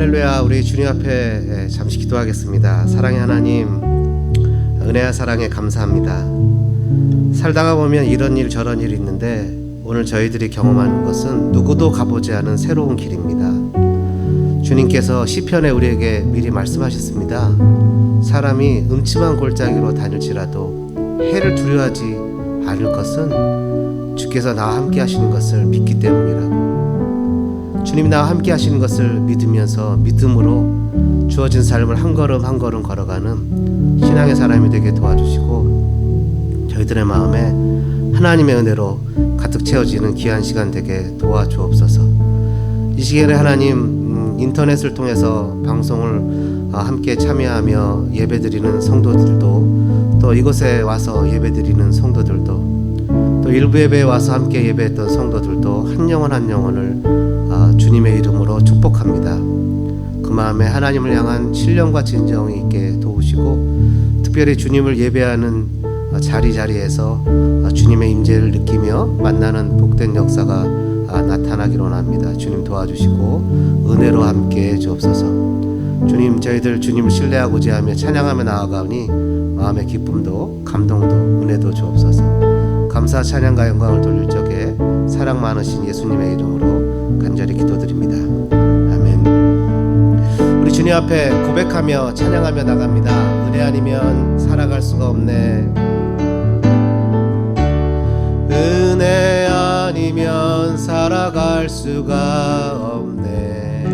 할렐루야. 우리 주님 앞에 잠시 기도하겠습니다. 사랑의 하나님, 은혜와 사랑에 감사합니다. 살다가 보면 이런 일 저런 일이 있는데 오늘 저희들이 경험하는 것은 누구도 가보지 않은 새로운 길입니다. 주님께서 시편에 우리에게 미리 말씀하셨습니다. 사람이 음침한 골짜기로 다닐지라도 해를 두려워하지 않을 것은 주께서 나와 함께 하시는 것을 믿기 때문이라고. 주님이 나와 함께 하시는 것을 믿으면서 믿음으로 주어진 삶을 한 걸음 한 걸음 걸어가는 신앙의 사람이 되게 도와주시고, 저희들의 마음에 하나님의 은혜로 가득 채워지는 귀한 시간 되게 도와주옵소서. 이 시간에 하나님, 인터넷을 통해서 방송을 함께 참여하며 예배드리는 성도들도, 또 이곳에 와서 예배드리는 성도들도, 또 일부 예배에 와서 함께 예배했던 성도들도 한 영혼 한 영혼을 주님의 이름으로 축복합니다. 그 마음에 하나님을 향한 신령과 진정이 있게 도우시고, 특별히 주님을 예배하는 자리자리에서 주님의 임재를 느끼며 만나는 복된 역사가 나타나기로 합니다. 주님 도와주시고 은혜로 함께 주옵소서. 주님, 저희들 주님을 신뢰하고자 하며 찬양하며 나아가오니 마음의 기쁨도 감동도 은혜도 주옵소서. 감사 찬양과 영광을 돌릴 적에 사랑 많으신 예수님의 이름으로 간절히 기도드립니다. 아멘. 우리 주님 앞에 고백하며 찬양하며 나갑니다. 은혜 아니면 살아갈 수가 없네. 은혜 아니면 살아갈 수가 없네.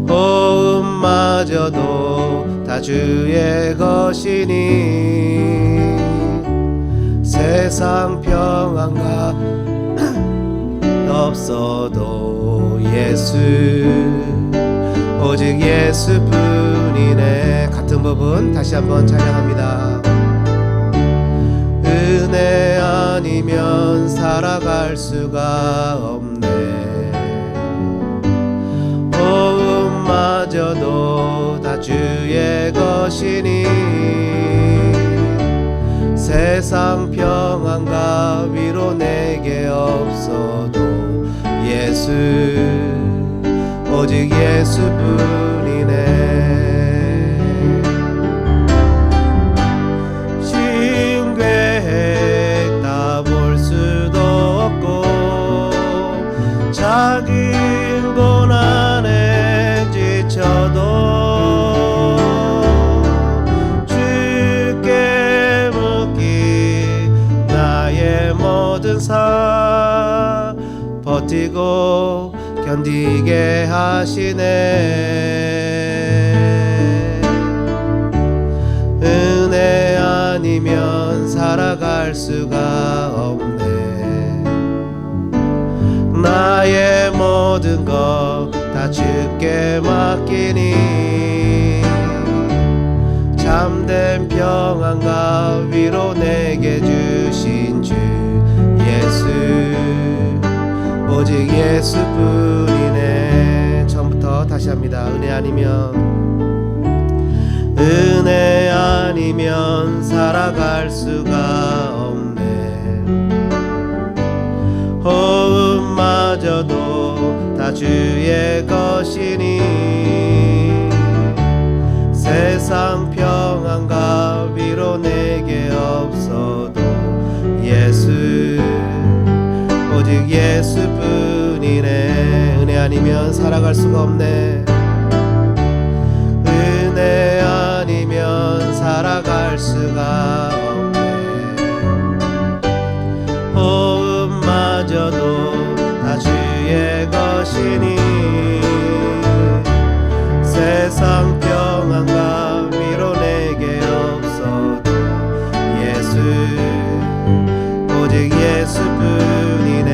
호흡마저도 다 주의 것이니 세상 평안과 없어도 예수, 오직 예수뿐이네. 같은 부분 다시 한번 찬양합니다. 은혜 아니면 살아갈 수가 없네. 호흡마저도 다 주의 것이니 세상 평안과 위로 내게 없어도 예수, 오직 예수뿐이네. 신계획 다 볼 수도 없고 작은 고난에 지쳐도 주께 묻기 나의 모든 삶 버티고 견디게 하시네. 은혜 아니면 살아갈 수가 없네. 나의 모든 것 다 주께 맡기니 참된 평안과 위로 내게 주신 주 예수, 오직 예수뿐이네. 처음부터 다시 합니다. 은혜 아니면 살아갈 수가 없네. 호흡마저도 다 주의 것이니 세상 평안과 위로 내게 없어도 예수, 오직 예수뿐이네. 은혜 아니면 살아갈 수가 없네. 은혜 아니면 살아갈 수가 없네. 호흡마저도 다 주의 것이니 세상 평안과 위로 내게 없어도 예수, 오직 예수뿐이네.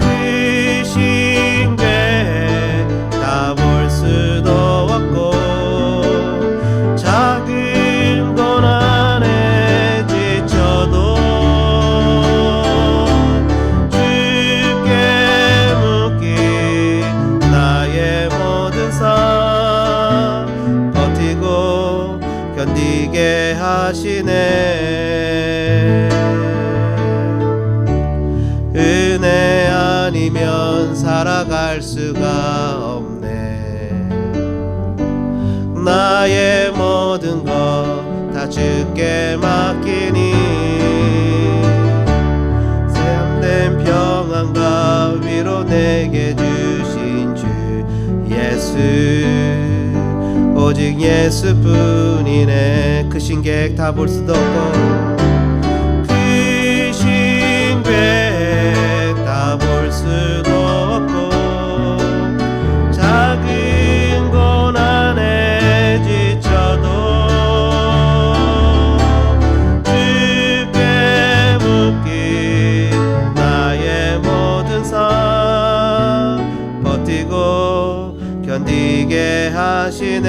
귀신 계획 다 볼 수도 없고 작은 고난에 지쳐도 주께 묻기 나의 모든 삶 버티고 견디게 하시네. 은혜 아니면 살아갈 수가 없네. 나의 모든 것 다 주께 맡기니 새함된 평안과 위로 내게 주신 주 예수, 오직 예수뿐이네. 그 신객 다 볼 수도 없고 그 신객 다 볼 수도 없고 작은 고난에 지쳐도 주께 묶인 나의 모든 삶 버티고 견디게 하시네.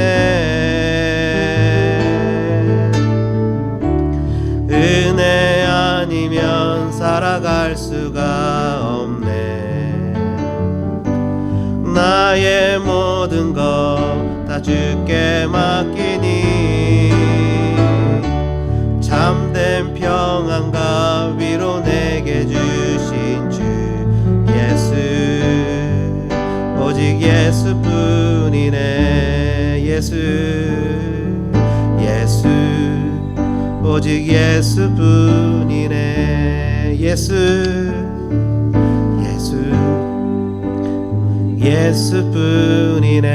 은혜 아니면 살아갈 수가 없네. 나의 모든 것 다 주께 맡기니 참된 평안과 위로 내게 주신 주 예수, 오직 예수뿐이네. 예수, 예수, 오직 예수뿐이네. 예수, 예수, 예수뿐이네.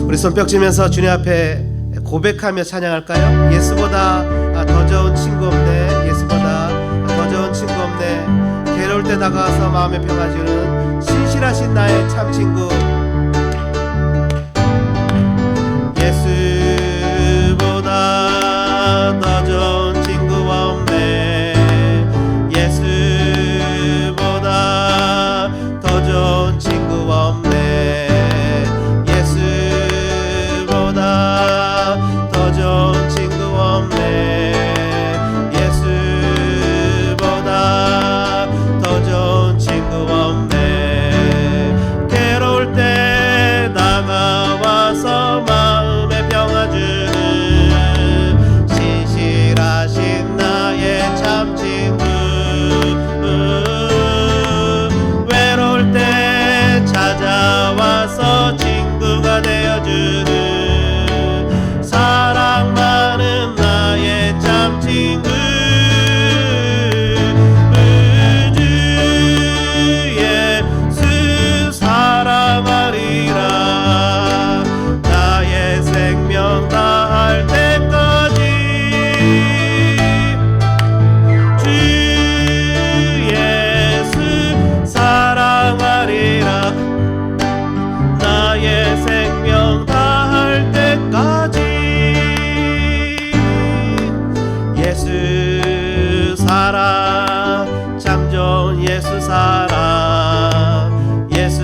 우리 손뼉 치면서 주님 앞에 고백하며 찬양할까요? 예수보다 더 좋은 친구 없네. 예수보다 더 좋은 친구 없네. 괴로울 때 다가와서 마음의 평화 주는 신실하신 나의 참 친구. 예수보다 더 좋은 친구가 없네. 예수보다 더 좋은 친구가 없네. 예수보다 더 좋은 친구가 없네. 예수보다 더 좋은 친구가 없네. 괴로울 때 다가와서 마음의 평화 주는 신실하신 나의 참 친구. 외로울 때 찾아와서 친구가 되어주는 사랑 많은 나의 참 친구. 주 예수 사랑하리라 나의 생명 다할 때까지. 주 예수 사랑하리라 나의 생명 다할 때까지. 예수 사랑 참 좋은 예수 사랑. 예수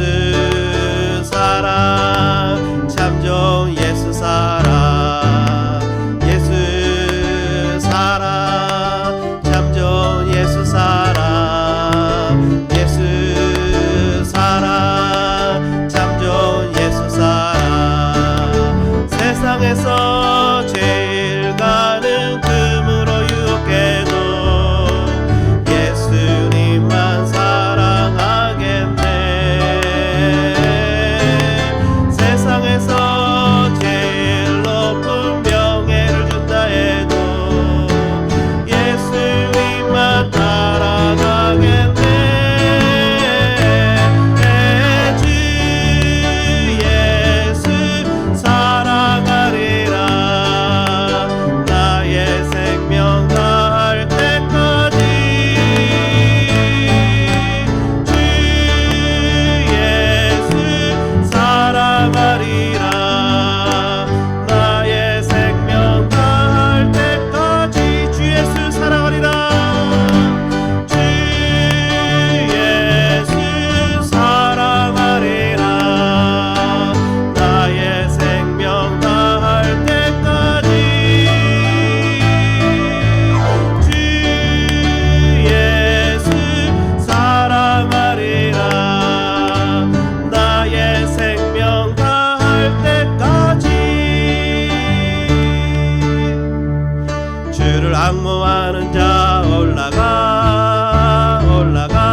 사랑 참 좋은 예수 사랑. 예수 사랑 참 좋은 예수 사랑. 예수 사랑 참 좋은 예수 사랑. 세상에서 제일 가는 금으로 유혹해도 예수님만 사랑하겠네. 세상에서 제일 높은 명예를 준다 해도 예수님만 따라가겠네. 주 예수 사랑하리라 나의 생명 다할 때까지. 주 예수 사랑하리라 나의 생명 다할 때까지. 주 예수 사랑하리라. 주 예수 사랑하리라 나의 생명 다할 때까지. 주 예수 사랑하리라 나의 생명 다할 때까지. 주를 앙모하는 자 올라가 올라가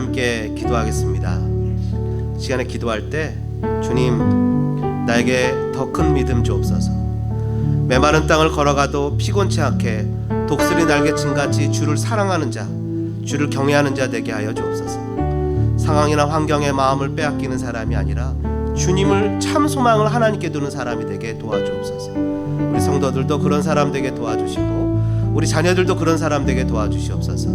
함께 기도하겠습니다. 시간에 기도할 때 주님 나에게 더 큰 믿음 주옵소서. 메마른 땅을 걸어가도 피곤치 않게 독수리 날개친같이 주를 사랑하는 자, 주를 경외하는 자 되게 하여 주옵소서. 상황이나 환경에 마음을 빼앗기는 사람이 아니라 주님을 참 소망을 하나님께 두는 사람이 되게 도와주옵소서. 우리 성도들도 그런 사람 되게 도와주시고 우리 자녀들도 그런 사람 되게 도와주시옵소서.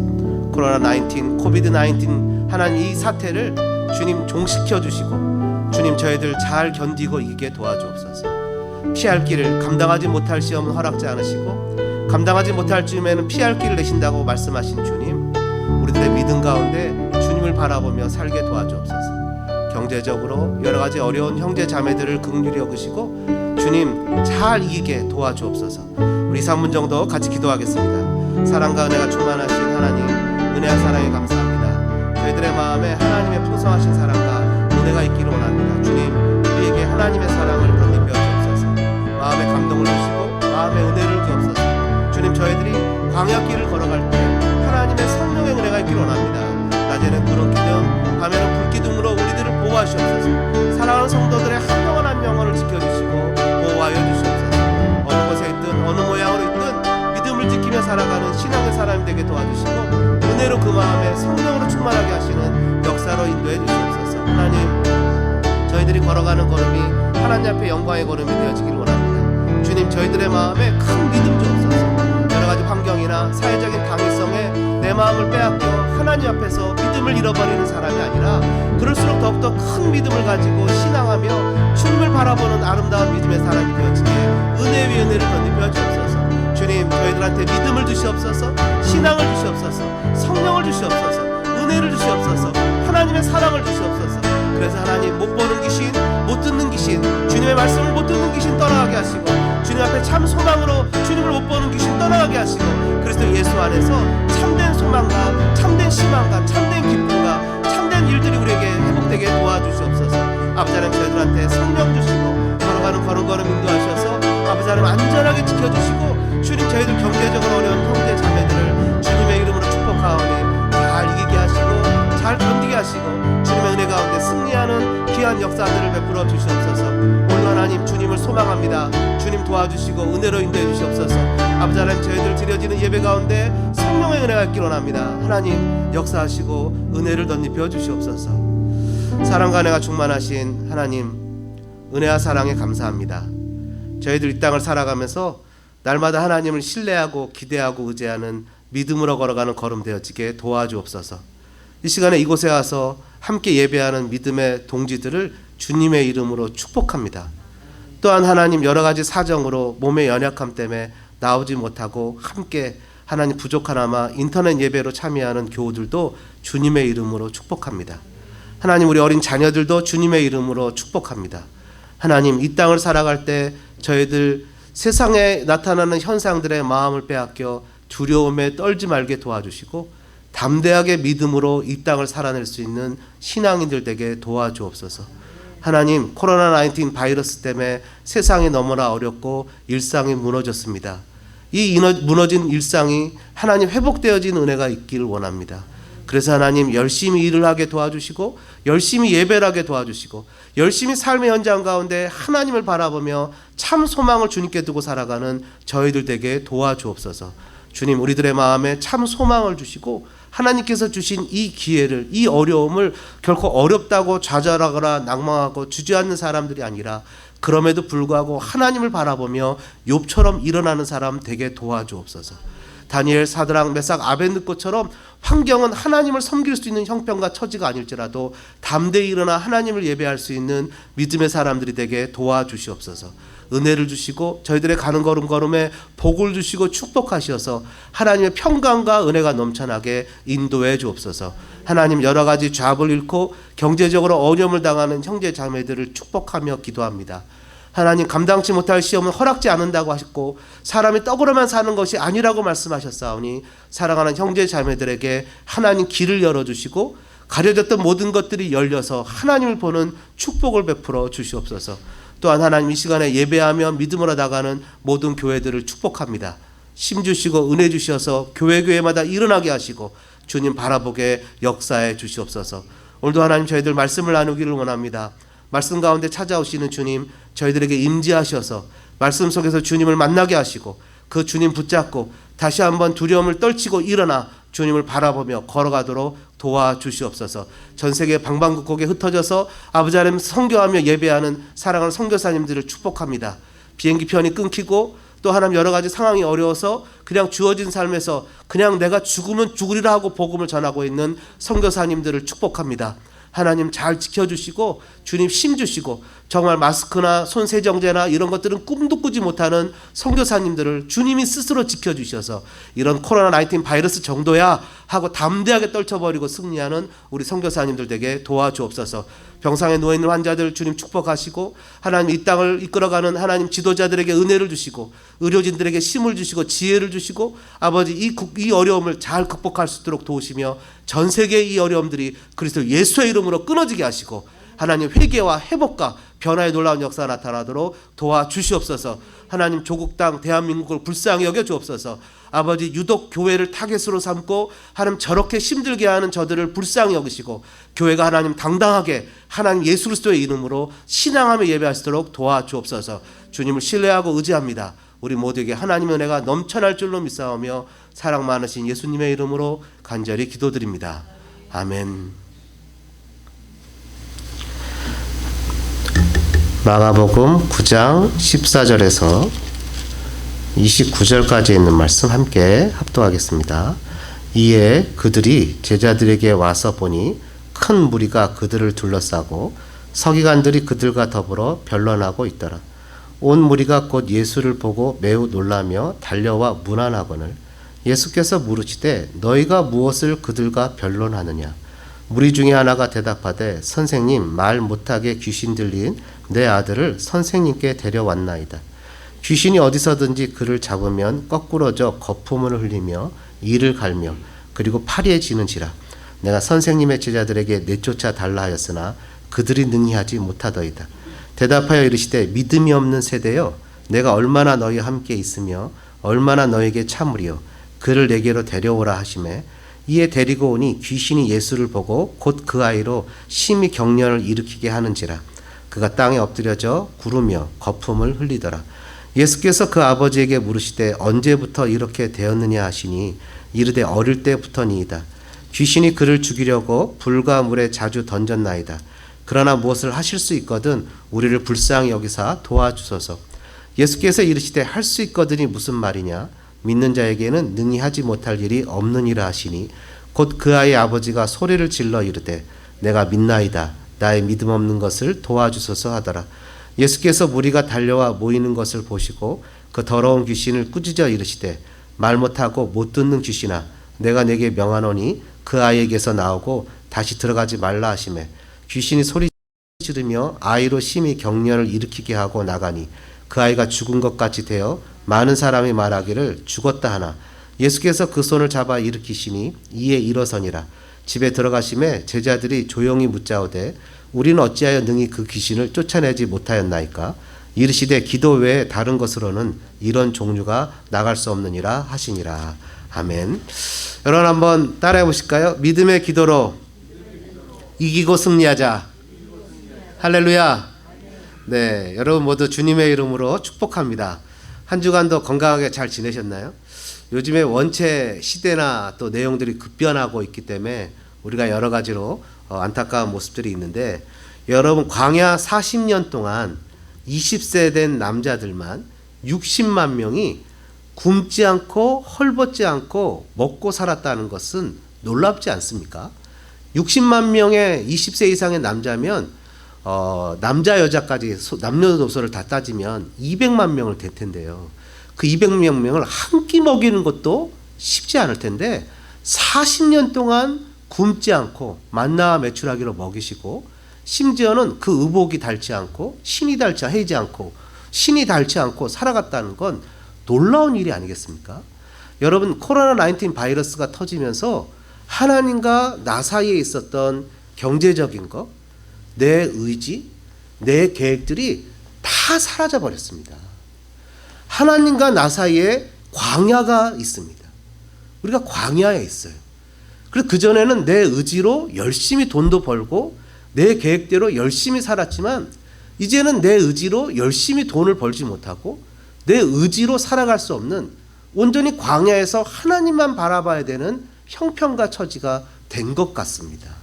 코로나19, 코비드19 하나님 이 사태를 주님 종식혀 주시고 주님 저희들 잘 견디고 이기게 도와주옵소서. 피할 길을 감당하지 못할 시험은 허락지 않으시고 감당하지 못할 즈음에는 피할 길을 내신다고 말씀하신 주님, 우리들의 믿음 가운데 주님을 바라보며 살게 도와주옵소서. 경제적으로 여러 가지 어려운 형제 자매들을 긍휼히 여기시고 주님 잘 이기게 도와주옵소서. 우리 3분 정도 같이 기도하겠습니다. 사랑과 은혜가 충만하신 하나님, 은혜와 사랑에 감사합니다. 저희들의 마음에 하나님의 풍성하신 사랑과 은혜가 있기를 원합니다. 주님 우리에게 하나님의 사랑을 덧입혀 주옵소서. 마음의 감동을 주시고 마음의 은혜를 주옵소서. 주님 저희들이 광야길을 걸어갈 때 하나님의 성령의 은혜가 있기를 원합니다. 낮에는 구름 기둥, 밤에는 불기둥으로 우리들을 보호하시옵소서. 사랑하는 성도들의 한 영혼 한 영혼을 지켜주시고 보호하여 주시옵소서. 어느 곳에 있든 어느 모양으로 있든 믿음을 지키며 살아가는 신앙의 사람이 되게 도와주시고 은혜로 그 마음에 성령으로 충만하게 하시는 역사로 인도해 주시옵소서. 하나님 저희들이 걸어가는 걸음이 하나님 앞에 영광의 걸음이 되어지기를 원합니다. 주님 저희들의 마음에 큰 믿음 주옵소서. 여러 가지 환경이나 사회적인 당위성에 내 마음을 빼앗겨 하나님 앞에서 믿음을 잃어버리는 사람이 아니라 그럴수록 더욱더 큰 믿음을 가지고 신앙하며 주님을 바라보는 아름다운 믿음의 사람이 되어지게 은혜 위에 은혜를 덧입혀 주옵소서. 주님 저희들한테 믿음을 주시옵소서. 신앙을 주시옵소서. 성령을 주시옵소서. 은혜를 주시옵소서. 하나님의 사랑을 주시옵소서. 그래서 하나님 못 보는 귀신, 못 듣는 귀신, 주님의 말씀을 못 듣는 귀신 떠나가게 하시고 주님 앞에 참 소망으로 주님을 못 보는 귀신 떠나가게 하시고 그리스도 예수 안에서 참된 소망과 참된 희망과 참된 기쁨과 참된 일들이 우리에게 회복되게 도와주시옵소서. 아버지 하나님 저희들한테 성령 주시고 걸어가는 걸음걸음 인도하셔서 아버지 하나님 안전하게 지켜주시고 주님 저희들 경제적으로 어려운 형제 자매들을 주님의 이름으로 축복하오니 잘 이기게 하시고 잘 견디게 하시고 주님의 은혜 가운데 승리하는 귀한 역사들을 베풀어 주시옵소서. 오늘 하나님 주님을 소망합니다. 주님 도와주시고 은혜로 인도해 주시옵소서. 아버지 하나님 저희들 드려지는 예배 가운데 성령의 은혜가 있기를 원합니다. 하나님 역사하시고 은혜를 덧입혀 주시옵소서. 사랑과 은혜가 충만하신 하나님, 은혜와 사랑에 감사합니다. 저희들 이 땅을 살아가면서 날마다 하나님을 신뢰하고 기대하고 의지하는 믿음으로 걸어가는 걸음 되어지게 도와주옵소서. 이 시간에 이곳에 와서 함께 예배하는 믿음의 동지들을 주님의 이름으로 축복합니다. 또한 하나님 여러 가지 사정으로 몸의 연약함 때문에 나오지 못하고 함께 하나님 부족하나마 인터넷 예배로 참여하는 교우들도 주님의 이름으로 축복합니다. 하나님 우리 어린 자녀들도 주님의 이름으로 축복합니다. 하나님 이 땅을 살아갈 때 저희들 세상에 나타나는 현상들의 마음을 빼앗겨 두려움에 떨지 말게 도와주시고 담대하게 믿음으로 이 땅을 살아낼 수 있는 신앙인들 되게 도와주옵소서. 하나님 코로나19 바이러스 때문에 세상이 너무나 어렵고 일상이 무너졌습니다. 이 무너진 일상이 하나님 회복되어진 은혜가 있기를 원합니다. 그래서 하나님 열심히 일을 하게 도와주시고 열심히 예배를 하게 도와주시고 열심히 삶의 현장 가운데 하나님을 바라보며 참 소망을 주님께 두고 살아가는 저희들 되게 도와주옵소서. 주님 우리들의 마음에 참 소망을 주시고 하나님께서 주신 이 기회를, 이 어려움을 결코 어렵다고 좌절하거나 낭망하고 주저앉는 사람들이 아니라 그럼에도 불구하고 하나님을 바라보며 욥처럼 일어나는 사람 되게 도와주옵소서. 다니엘, 사드락, 메삭, 아벳느고처럼 환경은 하나님을 섬길 수 있는 형편과 처지가 아닐지라도 담대히 일어나 하나님을 예배할 수 있는 믿음의 사람들이 되게 도와주시옵소서. 은혜를 주시고 저희들의 가는 걸음걸음에 복을 주시고 축복하셔서 하나님의 평강과 은혜가 넘쳐나게 인도해 주옵소서. 하나님 여러 가지 잡을 잃고 경제적으로 어려움을 당하는 형제 자매들을 축복하며 기도합니다. 하나님 감당치 못할 시험은 허락지 않는다고 하셨고 사람이 떡으로만 사는 것이 아니라고 말씀하셨사오니 사랑하는 형제 자매들에게 하나님 길을 열어주시고 가려졌던 모든 것들이 열려서 하나님을 보는 축복을 베풀어 주시옵소서. 또한 하나님 이 시간에 예배하며 믿음으로 나가는 모든 교회들을 축복합니다. 힘 주시고 은혜 주셔서 교회마다 일어나게 하시고 주님 바라보게 역사해 주시옵소서. 오늘도 하나님 저희들 말씀을 나누기를 원합니다. 말씀 가운데 찾아오시는 주님, 저희들에게 임재하셔서 말씀 속에서 주님을 만나게 하시고 그 주님 붙잡고 다시 한번 두려움을 떨치고 일어나 주님을 바라보며 걸어가도록 도와주시옵소서. 전세계 방방곡곡에 흩어져서 아버지 하나님 선교하며 예배하는 사랑하는 선교사님들을 축복합니다. 비행기 편이 끊기고 또 하나님 여러 가지 상황이 어려워서 그냥 주어진 삶에서 그냥 내가 죽으면 죽으리라 하고 복음을 전하고 있는 선교사님들을 축복합니다. 하나님 잘 지켜주시고 주님 힘 주시고 정말 마스크나 손세정제나 이런 것들은 꿈도 꾸지 못하는 선교사님들을 주님이 스스로 지켜주셔서 이런 코로나19 바이러스 정도야 하고 담대하게 떨쳐버리고 승리하는 우리 선교사님들 되게 도와주옵소서. 병상에 누워있는 환자들 주님 축복하시고 하나님 이 땅을 이끌어가는 하나님 지도자들에게 은혜를 주시고 의료진들에게 힘을 주시고 지혜를 주시고 아버지 이 어려움을 잘 극복할 수 있도록 도우시며 전 세계의 이 어려움들이 그리스도 예수의 이름으로 끊어지게 하시고 하나님 회개와 회복과 변화의 놀라운 역사가 나타나도록 도와주시옵소서. 하나님 조국 땅 대한민국을 불쌍히 여겨주옵소서. 아버지 유독 교회를 타겟으로 삼고 하나님 저렇게 힘들게 하는 저들을 불쌍히 여기시고 교회가 하나님 당당하게 하나님 예수 그리스도의 이름으로 신앙하며 예배할 수 있도록 도와주옵소서. 주님을 신뢰하고 의지합니다. 우리 모두에게 하나님의 은혜가 넘쳐날 줄로 믿사오며 사랑 많으신 예수님의 이름으로 간절히 기도드립니다. 아멘. 마가복음 9장 14절에서 29절까지 있는 말씀 함께 합독하겠습니다. 이에 그들이 제자들에게 와서 보니 큰 무리가 그들을 둘러싸고 서기관들이 그들과 더불어 변론하고 있더라. 온 무리가 곧 예수를 보고 매우 놀라며 달려와 문안하거늘 예수께서 물으시되 너희가 무엇을 그들과 변론하느냐. 무리 중에 하나가 대답하되 선생님, 말 못하게 귀신 들린 내 아들을 선생님께 데려왔나이다. 귀신이 어디서든지 그를 잡으면 거꾸러져 거품을 흘리며 이를 갈며 그리고 파리에 지는지라. 내가 선생님의 제자들에게 내쫓아 달라 하였으나 그들이 능히 하지 못하더이다. 대답하여 이르시되 믿음이 없는 세대여, 내가 얼마나 너희와 함께 있으며 얼마나 너희에게 참으리요. 그를 내게로 데려오라 하시매 이에 데리고 오니 귀신이 예수를 보고 곧 그 아이로 심히 경련을 일으키게 하는지라. 그가 땅에 엎드려져 구르며 거품을 흘리더라. 예수께서 그 아버지에게 물으시되 언제부터 이렇게 되었느냐 하시니 이르되 어릴 때부터니이다. 귀신이 그를 죽이려고 불과 물에 자주 던졌나이다. 그러나 무엇을 하실 수 있거든 우리를 불쌍히 여기사 도와주소서. 예수께서 이르시되 할 수 있거든이 무슨 말이냐. 믿는 자에게는 능히 하지 못할 일이 없느니라 하시니 곧 그 아이의 아버지가 소리를 질러 이르되 내가 믿나이다. 나의 믿음 없는 것을 도와주소서 하더라. 예수께서 무리가 달려와 모이는 것을 보시고 그 더러운 귀신을 꾸짖어 이르시되 말 못하고 못 듣는 귀신아, 내가 내게 명하노니 그 아이에게서 나오고 다시 들어가지 말라 하시매 귀신이 소리 지르며 아이로 심히 경련을 일으키게 하고 나가니 그 아이가 죽은 것 같이 되어 많은 사람이 말하기를 죽었다 하나 예수께서 그 손을 잡아 일으키시니 이에 일어서니라. 집에 들어가심에 제자들이 조용히 묻자오되 우리는 어찌하여 능히 그 귀신을 쫓아내지 못하였나이까. 이르시되 기도 외에 다른 것으로는 이런 종류가 나갈 수 없느니라 하시니라. 아멘. 여러분 한번 따라해 보실까요? 믿음의 기도로 이기고 승리하자. 할렐루야. 네, 여러분 모두 주님의 이름으로 축복합니다. 한 주간도 건강하게 잘 지내셨나요? 요즘에 원체 시대나 또 내용들이 급변하고 있기 때문에 우리가 여러 가지로 안타까운 모습들이 있는데 여러분 광야 40년 동안 20세 된 남자들만 60만 명이 굶지 않고 헐벗지 않고 먹고 살았다는 것은 놀랍지 않습니까? 60만 명의 20세 이상의 남자면 남자 여자까지 남녀노소를 다 따지면 200만 명을 될 텐데요. 그 200만 명을 한 끼 먹이는 것도 쉽지 않을 텐데 40년 동안 굶지 않고 만나와 메추라기로 먹이시고 심지어는 그 의복이 닳지 않고 신이 닳지 않고 살아갔다는 건 놀라운 일이 아니겠습니까? 여러분 코로나19 바이러스가 터지면서 하나님과 나 사이에 있었던 경제적인 것, 내 의지, 내 계획들이 다 사라져 버렸습니다. 하나님과 나 사이에 광야가 있습니다. 우리가 광야에 있어요. 그래서 그전에는 내 의지로 열심히 돈도 벌고 내 계획대로 열심히 살았지만 이제는 내 의지로 열심히 돈을 벌지 못하고 내 의지로 살아갈 수 없는 온전히 광야에서 하나님만 바라봐야 되는 형편과 처지가 된 것 같습니다.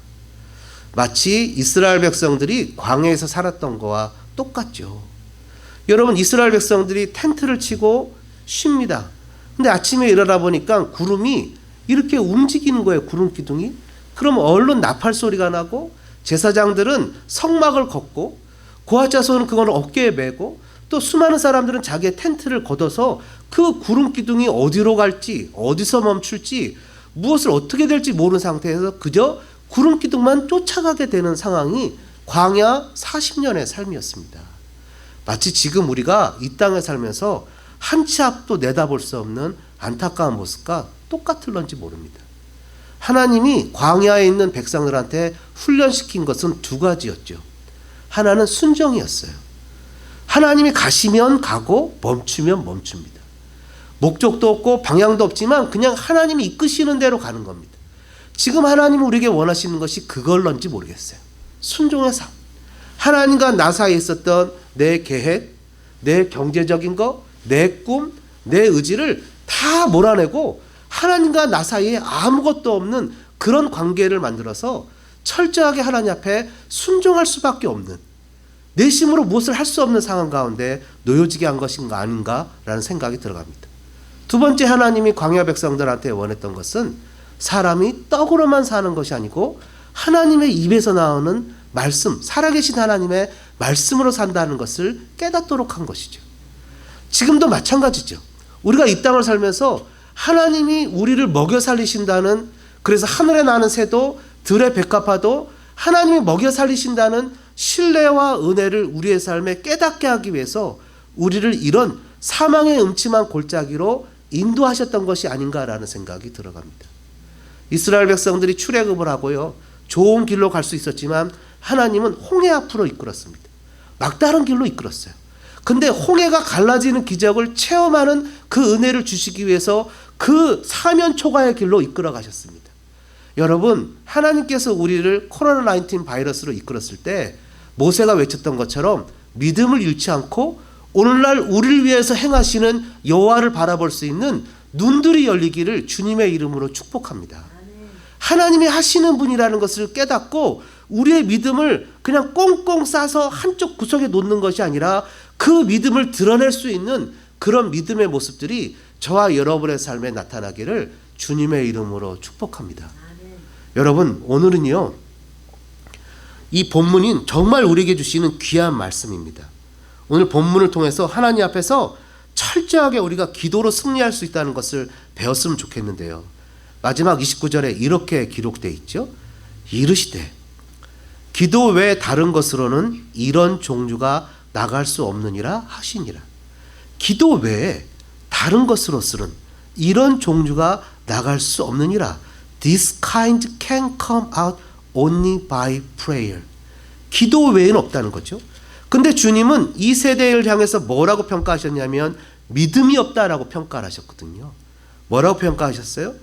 마치 이스라엘 백성들이 광야에서 살았던 거와 똑같죠. 여러분, 이스라엘 백성들이 텐트를 치고 쉽니다. 근데 아침에 일어나 보니까 구름이 이렇게 움직이는 거예요. 구름 기둥이. 그럼 얼른 나팔 소리가 나고 제사장들은 성막을 걷고 고아자손은 그걸 어깨에 메고 또 수많은 사람들은 자기의 텐트를 걷어서 그 구름 기둥이 어디로 갈지 어디서 멈출지 무엇을 어떻게 될지 모르는 상태에서 그저 구름 기둥만 쫓아가게 되는 상황이 광야 40년의 삶이었습니다. 마치 지금 우리가 이 땅에 살면서 한 치 앞도 내다볼 수 없는 안타까운 모습과 똑같을런지 모릅니다. 하나님이 광야에 있는 백성들한테 훈련시킨 것은 두 가지였죠. 하나는 순종이었어요. 하나님이 가시면 가고 멈추면 멈춥니다. 목적도 없고 방향도 없지만 그냥 하나님이 이끄시는 대로 가는 겁니다. 지금 하나님은 우리에게 원하시는 것이 그걸런지 모르겠어요. 순종의 삶. 하나님과 나 사이에 있었던 내 계획, 내 경제적인 것, 내 꿈, 내 의지를 다 몰아내고 하나님과 나 사이에 아무것도 없는 그런 관계를 만들어서 철저하게 하나님 앞에 순종할 수밖에 없는, 내심으로 무엇을 할 수 없는 상황 가운데 놓여지게 한 것인가 아닌가라는 생각이 들어갑니다. 두 번째, 하나님이 광야 백성들한테 원했던 것은 사람이 떡으로만 사는 것이 아니고 하나님의 입에서 나오는 말씀, 살아계신 하나님의 말씀으로 산다는 것을 깨닫도록 한 것이죠. 지금도 마찬가지죠. 우리가 이 땅을 살면서 하나님이 우리를 먹여 살리신다는, 그래서 하늘에 나는 새도 들의 백합화도 하나님이 먹여 살리신다는 신뢰와 은혜를 우리의 삶에 깨닫게 하기 위해서 우리를 이런 사망의 음침한 골짜기로 인도하셨던 것이 아닌가라는 생각이 들어갑니다. 이스라엘 백성들이 출애굽을 하고요, 좋은 길로 갈 수 있었지만 하나님은 홍해 앞으로 이끌었습니다. 막다른 길로 이끌었어요. 근데 홍해가 갈라지는 기적을 체험하는 그 은혜를 주시기 위해서 그 사면 초가의 길로 이끌어 가셨습니다. 여러분, 하나님께서 우리를 코로나19 바이러스로 이끌었을 때 모세가 외쳤던 것처럼 믿음을 잃지 않고 오늘날 우리를 위해서 행하시는 여호와를 바라볼 수 있는 눈들이 열리기를 주님의 이름으로 축복합니다. 하나님이 하시는 분이라는 것을 깨닫고 우리의 믿음을 그냥 꽁꽁 싸서 한쪽 구석에 놓는 것이 아니라 그 믿음을 드러낼 수 있는 그런 믿음의 모습들이 저와 여러분의 삶에 나타나기를 주님의 이름으로 축복합니다. 여러분, 오늘은요, 이 본문인 정말 우리에게 주시는 귀한 말씀입니다. 오늘 본문을 통해서 하나님 앞에서 철저하게 우리가 기도로 승리할 수 있다는 것을 배웠으면 좋겠는데요. 마지막 29절에 이렇게 기록되어 있죠. 이르시되 기도 외 다른 것으로는 이런 종류가 나갈 수 없느니라 하시니라. 기도 외에 다른 것으로서는 이런 종류가 나갈 수 없느니라. This kind can come out only by prayer. 기도 외에는 없다는 거죠. 근데 주님은 이 세대를 향해서 뭐라고 평가하셨냐면 믿음이 없다라고 평가를 하셨거든요. 뭐라고 평가하셨어요?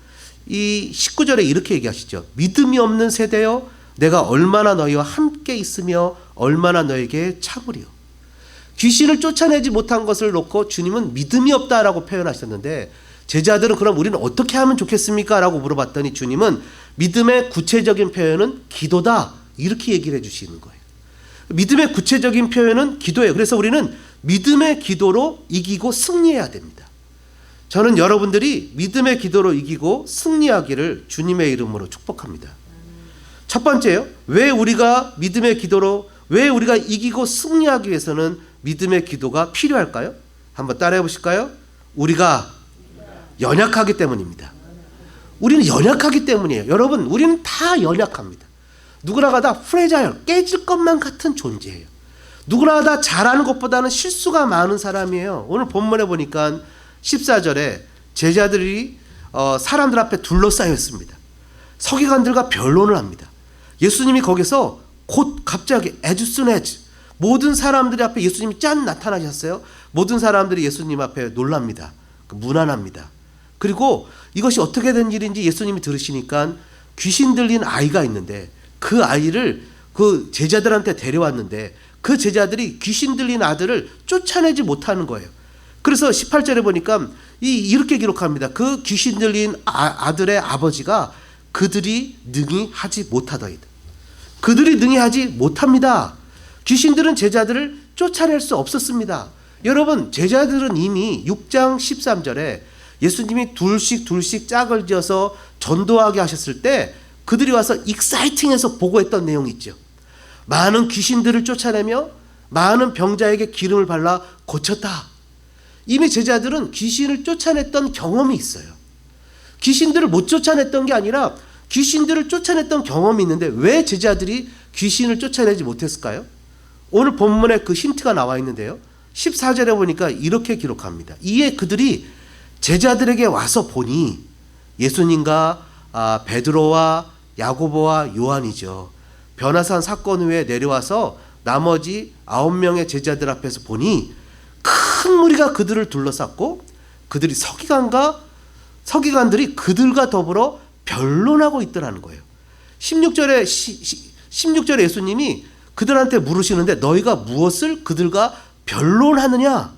이 19절에 이렇게 얘기하시죠. 믿음이 없는 세대여, 내가 얼마나 너희와 함께 있으며 얼마나 너에게 참으리요. 귀신을 쫓아내지 못한 것을 놓고 주님은 믿음이 없다라고 표현하셨는데, 제자들은 그럼 우리는 어떻게 하면 좋겠습니까? 라고 물어봤더니 주님은 믿음의 구체적인 표현은 기도다, 이렇게 얘기를 해주시는 거예요. 믿음의 구체적인 표현은 기도예요. 그래서 우리는 믿음의 기도로 이기고 승리해야 됩니다. 저는 여러분들이 믿음의 기도로 이기고 승리하기를 주님의 이름으로 축복합니다. 첫 번째요, 왜 우리가 믿음의 기도로, 왜 우리가 이기고 승리하기 위해서는 믿음의 기도가 필요할까요? 한번 따라해 보실까요? 우리가 연약하기 때문입니다. 우리는 연약하기 때문이에요. 여러분, 우리는 다 연약합니다. 누구나가 다 프레자일, 깨질 것만 같은 존재예요. 누구나 다 잘하는 것보다는 실수가 많은 사람이에요. 오늘 본문에 보니까 14절에 제자들이 사람들 앞에 둘러싸여 있습니다. 서기관들과 변론을 합니다. 예수님이 거기서 곧 갑자기 as soon as 모든 사람들이 앞에 예수님이 짠 나타나셨어요. 모든 사람들이 예수님 앞에 놀랍니다. 무난합니다. 그리고 이것이 어떻게 된 일인지 예수님이 들으시니까 귀신 들린 아이가 있는데 그 아이를 그 제자들한테 데려왔는데 그 제자들이 귀신 들린 아들을 쫓아내지 못하는 거예요. 그래서 18절에 보니까 이렇게 기록합니다. 그 귀신 들린 아들의 아버지가 그들이 능히 하지 못하더이다. 그들이 능히 하지 못합니다. 귀신들은 제자들을 쫓아낼 수 없었습니다. 여러분, 제자들은 이미 6장 13절에 예수님이 둘씩 짝을 지어서 전도하게 하셨을 때 그들이 와서 익사이팅해서 보고했던 내용이 있죠. 많은 귀신들을 쫓아내며 많은 병자에게 기름을 발라 고쳤다. 이미 제자들은 귀신을 쫓아냈던 경험이 있어요. 귀신들을 못 쫓아냈던 게 아니라 귀신들을 쫓아냈던 경험이 있는데 왜 제자들이 귀신을 쫓아내지 못했을까요? 오늘 본문에 그 힌트가 나와 있는데요. 14절에 보니까 이렇게 기록합니다. 이에 그들이 제자들에게 와서 보니 예수님과 베드로와 야고보와 요한이죠. 변화산 사건 후에 내려와서 나머지 9명의 제자들 앞에서 보니 큰 무리가 그들을 둘러쌌고 그들이 서기관들이 그들과 더불어 변론하고 있더라는 거예요. 16절에 예수님이 그들한테 물으시는데 너희가 무엇을 그들과 변론하느냐?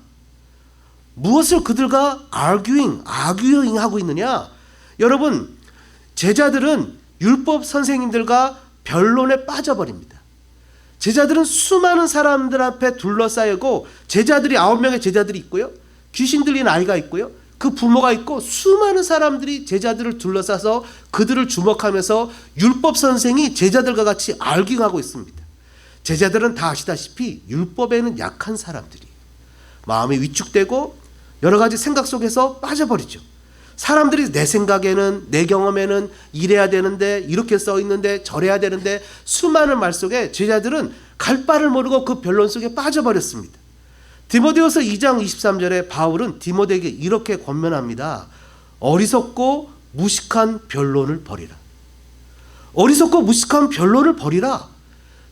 무엇을 그들과 arguing 하고 있느냐? 여러분, 제자들은 율법 선생님들과 변론에 빠져버립니다. 제자들은 수많은 사람들 앞에 둘러싸이고 제자들이 9명의 제자들이 있고요. 귀신 들린 아이가 있고요. 그 부모가 있고 수많은 사람들이 제자들을 둘러싸서 그들을 주목하면서 율법 선생이 제자들과 같이 arguing하고 있습니다. 제자들은 다 아시다시피 율법에는 약한 사람들이에요. 마음이 위축되고 여러 가지 생각 속에서 빠져버리죠. 사람들이 내 생각에는 내 경험에는 이래야 되는데 이렇게 써 있는데 저래야 되는데 수많은 말 속에 제자들은 갈 바를 모르고 그 변론 속에 빠져버렸습니다. 디모데후서 2장 23절에 바울은 디모데에게 이렇게 권면합니다. 어리석고 무식한 변론을 버리라. 어리석고 무식한 변론을 버리라.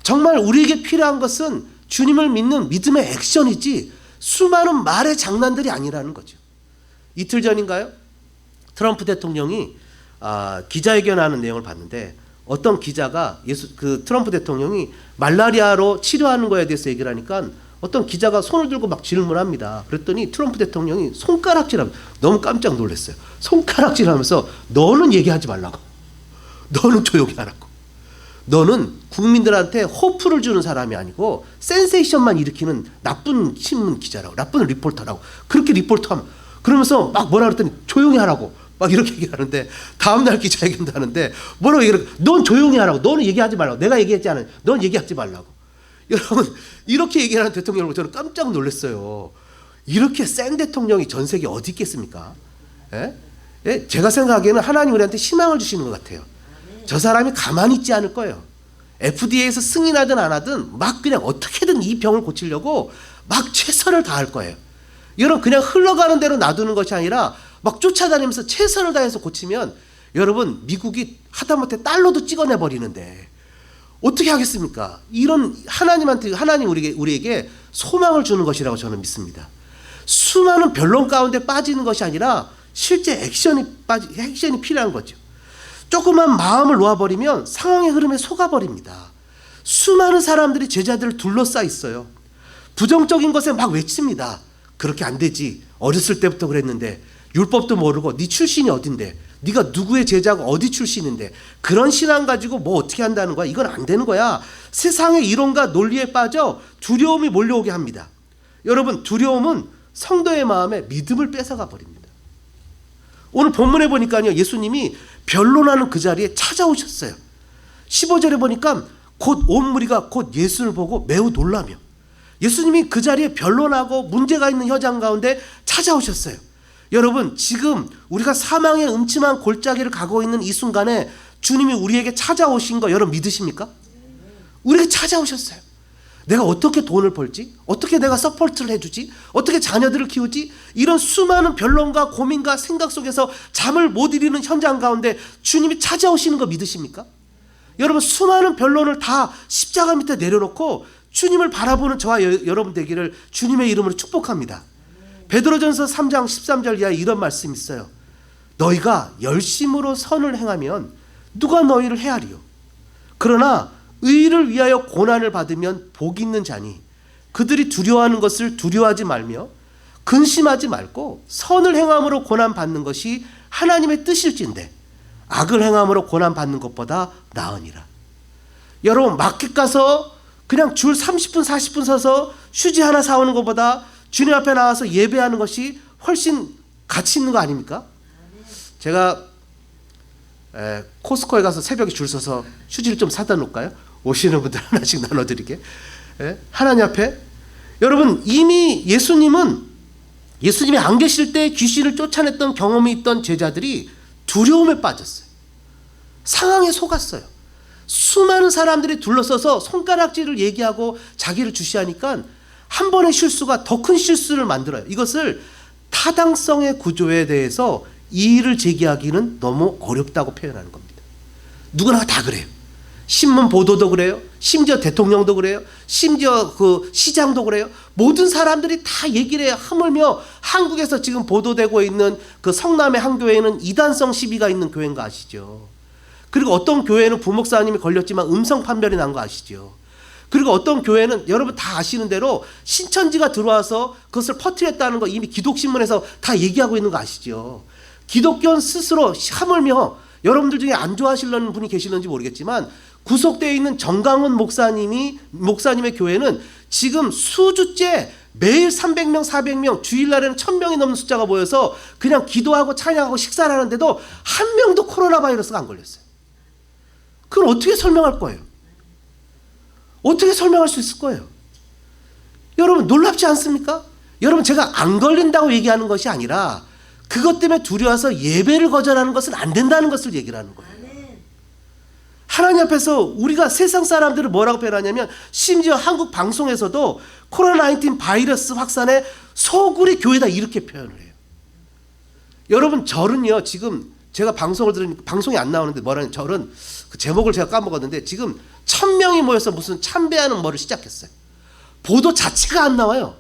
정말 우리에게 필요한 것은 주님을 믿는 믿음의 액션이지 수많은 말의 장난들이 아니라는 거죠. 이틀 전인가요? 트럼프 대통령이 기자회견하는 내용을 봤는데 어떤 기자가 트럼프 대통령이 말라리아로 치료하는 거에 대해서 얘기를 하니까 어떤 기자가 손을 들고 막 질문합니다. 그랬더니 트럼프 대통령이 손가락질하면서 너무 깜짝 놀랐어요. 손가락질하면서 너는 얘기하지 말라고. 너는 조용히 하라고. 너는 국민들한테 호프를 주는 사람이 아니고 센세이션만 일으키는 나쁜 신문 기자라고, 나쁜 리포터라고. 그렇게 리포터하면 그러면서 막 뭐라 그랬더니 조용히 하라고 막 이렇게 얘기하는데 다음날 기자회견도 하는데 뭐라고 얘기를 넌 조용히 하라고. 너는 얘기하지 말라고. 내가 얘기했지 않아요. 넌 얘기하지 말라고. 여러분 이렇게 얘기하는 대통령을 보고 저는 깜짝 놀랐어요. 이렇게 센 대통령이 전 세계에 어디 있겠습니까? 예? 예? 제가 생각하기에는 하나님 우리한테 희망을 주시는 것 같아요. 저 사람이 가만히 있지 않을 거예요. FDA에서 승인하든 안 하든 막 그냥 어떻게든 이 병을 고치려고 막 최선을 다할 거예요. 여러분 그냥 흘러가는 대로 놔두는 것이 아니라 막 쫓아다니면서 최선을 다해서 고치면 여러분 미국이 하다못해 달러도 찍어내 버리는데 어떻게 하겠습니까? 이런 하나님 우리에게 소망을 주는 것이라고 저는 믿습니다. 수많은 변론 가운데 빠지는 것이 아니라 실제 액션이 필요한 거죠. 조그만 마음을 놓아버리면 상황의 흐름에 속아버립니다. 수많은 사람들이 제자들을 둘러싸 있어요. 부정적인 것에 막 외칩니다. 그렇게 안 되지. 어렸을 때부터 그랬는데 율법도 모르고 네 출신이 어딘데 네가 누구의 제자고 어디 출신인데 그런 신앙 가지고 뭐 어떻게 한다는 거야. 이건 안 되는 거야. 세상의 이론과 논리에 빠져 두려움이 몰려오게 합니다. 여러분 두려움은 성도의 마음에 믿음을 뺏어가 버립니다. 오늘 본문에 보니까요 예수님이 변론하는 그 자리에 찾아오셨어요. 15절에 보니까 곧 온 무리가 곧 예수를 보고 매우 놀라며 예수님이 그 자리에 변론하고 문제가 있는 현장 가운데 찾아오셨어요. 여러분 지금 우리가 사망의 음침한 골짜기를 가고 있는 이 순간에 주님이 우리에게 찾아오신 거 여러분 믿으십니까? 우리에게 찾아오셨어요. 내가 어떻게 돈을 벌지? 어떻게 내가 서포트를 해주지? 어떻게 자녀들을 키우지? 이런 수많은 변론과 고민과 생각 속에서 잠을 못 이루는 현장 가운데 주님이 찾아오시는 거 믿으십니까? 여러분 수많은 변론을 다 십자가 밑에 내려놓고 주님을 바라보는 저와 여러분 되기를 주님의 이름으로 축복합니다. 베드로전서 3장 13절 이하에 이런 말씀이 있어요. 너희가 열심으로 선을 행하면 누가 너희를 헤아리요? 그러나 의를 위하여 고난을 받으면 복이 있는 자니 그들이 두려워하는 것을 두려워하지 말며 근심하지 말고 선을 행함으로 고난 받는 것이 하나님의 뜻일진데 악을 행함으로 고난 받는 것보다 나으니라. 여러분, 마켓 가서 그냥 줄 30분 40분 서서 휴지 하나 사오는 것보다 주님 앞에 나와서 예배하는 것이 훨씬 가치 있는 거 아닙니까? 제가 코스코에 가서 새벽에 줄 서서 휴지를 좀 사다 놓을까요? 오시는 분들 하나씩 나눠드리게. 하나님 앞에. 여러분, 이미 예수님이 안 계실 때 귀신을 쫓아냈던 경험이 있던 제자들이 두려움에 빠졌어요. 상황에 속았어요. 수많은 사람들이 둘러서서 손가락질을 얘기하고 자기를 주시하니까 한 번의 실수가 더 큰 실수를 만들어요. 이것을 타당성의 구조에 대해서 이의를 제기하기는 너무 어렵다고 표현하는 겁니다. 누구나 다 그래요. 신문 보도도 그래요. 심지어 대통령도 그래요. 심지어 그 시장도 그래요. 모든 사람들이 다 얘기를 해요. 하물며 한국에서 지금 보도되고 있는 그 성남의 한 교회는 이단성 시비가 있는 교회인 거 아시죠? 그리고 어떤 교회는 부목사님이 걸렸지만 음성 판별이 난 거 아시죠? 그리고 어떤 교회는 여러분 다 아시는 대로 신천지가 들어와서 그것을 퍼뜨렸다는 거 이미 기독신문에서 다 얘기하고 있는 거 아시죠? 기독교는 스스로 하물며 여러분들 중에 안 좋아하시려는 분이 계시는지 모르겠지만 구속되어 있는 정강훈 목사님의 교회는 지금 수주째 매일 300명 400명 주일날에는 1000명이 넘는 숫자가 모여서 그냥 기도하고 찬양하고 식사를 하는데도 한 명도 코로나 바이러스가 안 걸렸어요. 그걸 어떻게 설명할 거예요? 어떻게 설명할 수 있을 거예요? 여러분, 놀랍지 않습니까? 여러분, 제가 안 걸린다고 얘기하는 것이 아니라 그것 때문에 두려워서 예배를 거절하는 것은 안 된다는 것을 얘기를 하는 거예요. 하나님 앞에서 우리가 세상 사람들을 뭐라고 표현하냐면 심지어 한국 방송에서도 코로나19 바이러스 확산에 소굴이 교회다 이렇게 표현을 해요. 여러분, 절은요, 지금 제가 방송을 들으니까 방송이 안 나오는데 뭐라는 절은 그 제목을 제가 까먹었는데 지금 1000명이 모여서 무슨 참배하는 뭐를 시작했어요. 보도 자체가 안 나와요.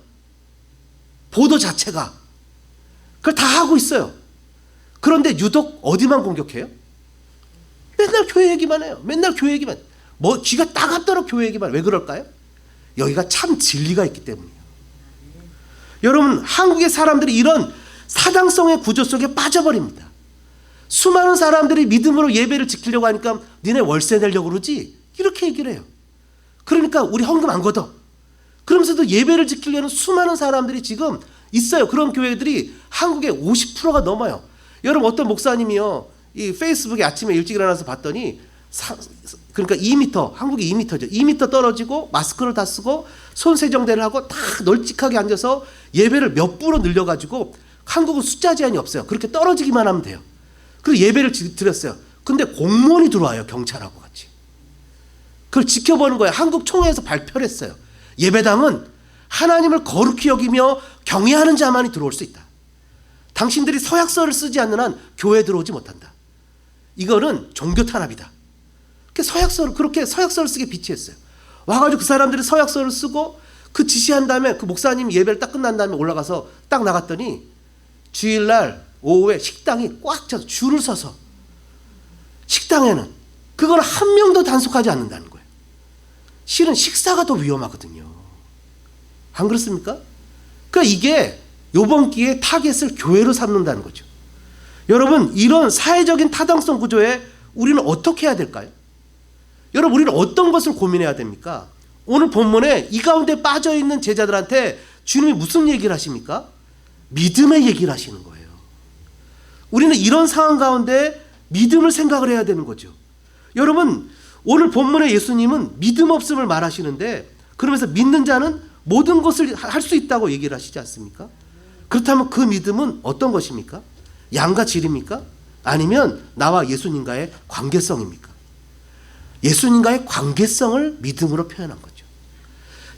보도 자체가. 그걸 다 하고 있어요. 그런데 유독 어디만 공격해요? 맨날 교회 얘기만 해요. 맨날 교회 얘기만. 뭐 귀가 따갑도록 교회 얘기만. 왜 그럴까요? 여기가 참 진리가 있기 때문이에요. 여러분, 한국의 사람들이 이런 사당성의 구조 속에 빠져버립니다. 수많은 사람들이 믿음으로 예배를 지키려고 하니까 니네 월세 내려고 그러지? 이렇게 얘기를 해요. 그러니까 우리 헌금 안 걷어. 그러면서도 예배를 지키려는 수많은 사람들이 지금 있어요. 그런 교회들이 한국의 50%가 넘어요. 여러분, 어떤 목사님이요, 이 페이스북에 아침에 일찍 일어나서 봤더니 그러니까 2m, 한국이 2m죠. 2m 떨어지고 마스크를 다 쓰고 손 세정대를 하고 다 널찍하게 앉아서 예배를 몇 부로 늘려가지고 한국은 숫자 제한이 없어요. 그렇게 떨어지기만 하면 돼요. 그리고 예배를 드렸어요. 근데 공무원이 들어와요. 경찰하고 같이. 그걸 지켜보는 거예요. 한국 총회에서 발표를 했어요. 예배당은 하나님을 거룩히 여기며 경외하는 자만이 들어올 수 있다. 당신들이 서약서를 쓰지 않는 한 교회에 들어오지 못한다. 이거는 종교 탄압이다. 그렇게 서약서를 쓰게 비치했어요. 와가지고 그 사람들이 서약서를 쓰고 그 지시한 다음에 그 목사님이 예배를 딱 끝난 다음에 올라가서 딱 나갔더니 주일날 오후에 식당이 꽉 차서 줄을 서서 식당에는 그걸 한 명도 단속하지 않는다는 거예요. 실은 식사가 더 위험하거든요. 안 그렇습니까? 그러니까 이게 이번 기회에 타겟을 교회로 삼는다는 거죠. 여러분, 이런 사회적인 타당성 구조에 우리는 어떻게 해야 될까요? 여러분, 우리는 어떤 것을 고민해야 됩니까? 오늘 본문에 이 가운데 빠져있는 제자들한테 주님이 무슨 얘기를 하십니까? 믿음의 얘기를 하시는 거예요. 우리는 이런 상황 가운데 믿음을 생각을 해야 되는 거죠. 여러분, 오늘 본문에 예수님은 믿음 없음을 말하시는데 그러면서 믿는 자는 모든 것을 할 수 있다고 얘기를 하시지 않습니까? 그렇다면 그 믿음은 어떤 것입니까? 양과 질입니까? 아니면 나와 예수님과의 관계성입니까? 예수님과의 관계성을 믿음으로 표현한 거죠.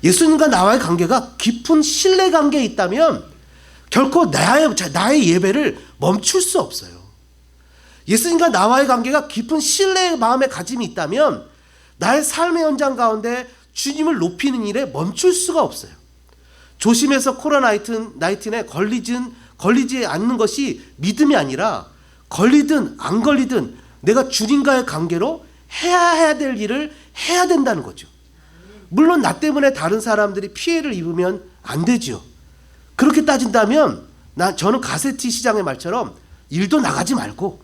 예수님과 나와의 관계가 깊은 신뢰 관계에 있다면 결코 나의 예배를 멈출 수 없어요. 예수님과 나와의 관계가 깊은 신뢰의 마음의 가짐이 있다면 나의 삶의 현장 가운데 주님을 높이는 일에 멈출 수가 없어요. 조심해서 코로나19에 걸리지 않는 것이 믿음이 아니라 걸리든 안 걸리든 내가 주님과의 관계로 해야 될 일을 해야 된다는 거죠. 물론 나 때문에 다른 사람들이 피해를 입으면 안 되죠. 그렇게 따진다면 저는 가세티 시장의 말처럼 일도 나가지 말고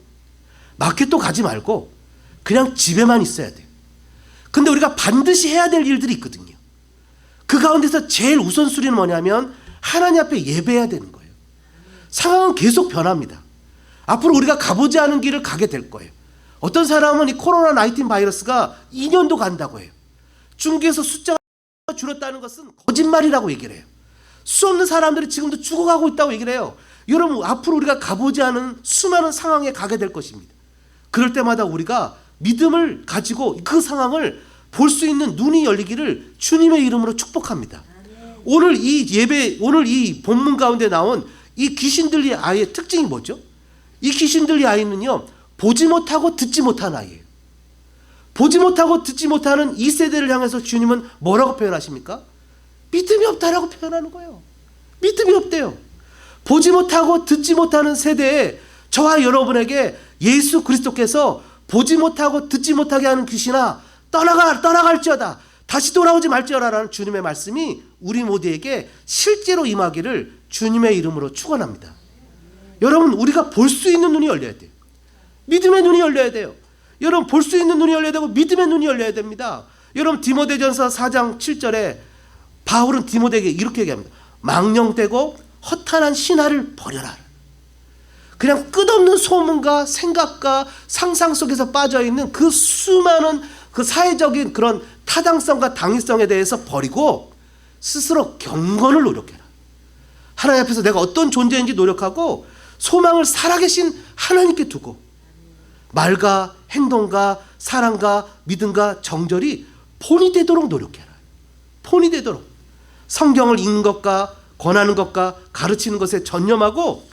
마켓도 가지 말고 그냥 집에만 있어야 돼요. 근데 우리가 반드시 해야 될 일들이 있거든요. 그 가운데서 제일 우선순위는 뭐냐면 하나님 앞에 예배해야 되는 거예요. 상황은 계속 변합니다. 앞으로 우리가 가보지 않은 길을 가게 될 거예요. 어떤 사람은 이 코로나 19 바이러스가 2년도 간다고 해요. 중국에서 숫자가 줄었다는 것은 거짓말이라고 얘기를 해요. 수 없는 사람들이 지금도 죽어가고 있다고 얘기를 해요. 여러분, 앞으로 우리가 가보지 않은 수많은 상황에 가게 될 것입니다. 그럴 때마다 우리가 믿음을 가지고 그 상황을 볼 수 있는 눈이 열리기를 주님의 이름으로 축복합니다. 오늘 이 본문 가운데 나온 이 귀신 들린 아이의 특징이 뭐죠? 이 귀신 들린 아이는요, 보지 못하고 듣지 못한 아이예요. 보지 못하고 듣지 못하는 이 세대를 향해서 주님은 뭐라고 표현하십니까? 믿음이 없다라고 표현하는 거예요. 믿음이 없대요. 보지 못하고 듣지 못하는 세대에 저와 여러분에게 예수 그리스도께서 보지 못하고 듣지 못하게 하는 귀신아, 떠나갈지어다, 다시 돌아오지 말지어라라는 주님의 말씀이 우리 모두에게 실제로 임하기를 주님의 이름으로 축원합니다. 여러분, 우리가 볼 수 있는 눈이 열려야 돼요. 믿음의 눈이 열려야 돼요. 여러분, 볼 수 있는 눈이 열려야 되고 믿음의 눈이 열려야 됩니다. 여러분, 디모데전서 4장 7절에 바울은 디모데에게 이렇게 얘기합니다. 망령되고 허탄한 신화를 버려라. 그냥 끝없는 소문과 생각과 상상 속에서 빠져있는 그 수많은 그 사회적인 그런 타당성과 당위성에 대해서 버리고 스스로 경건을 노력해라. 하나님 앞에서 내가 어떤 존재인지 노력하고 소망을 살아계신 하나님께 두고 말과 행동과 사랑과 믿음과 정절이 본이 되도록 노력해라. 본이 되도록 성경을 읽는 것과 권하는 것과 가르치는 것에 전념하고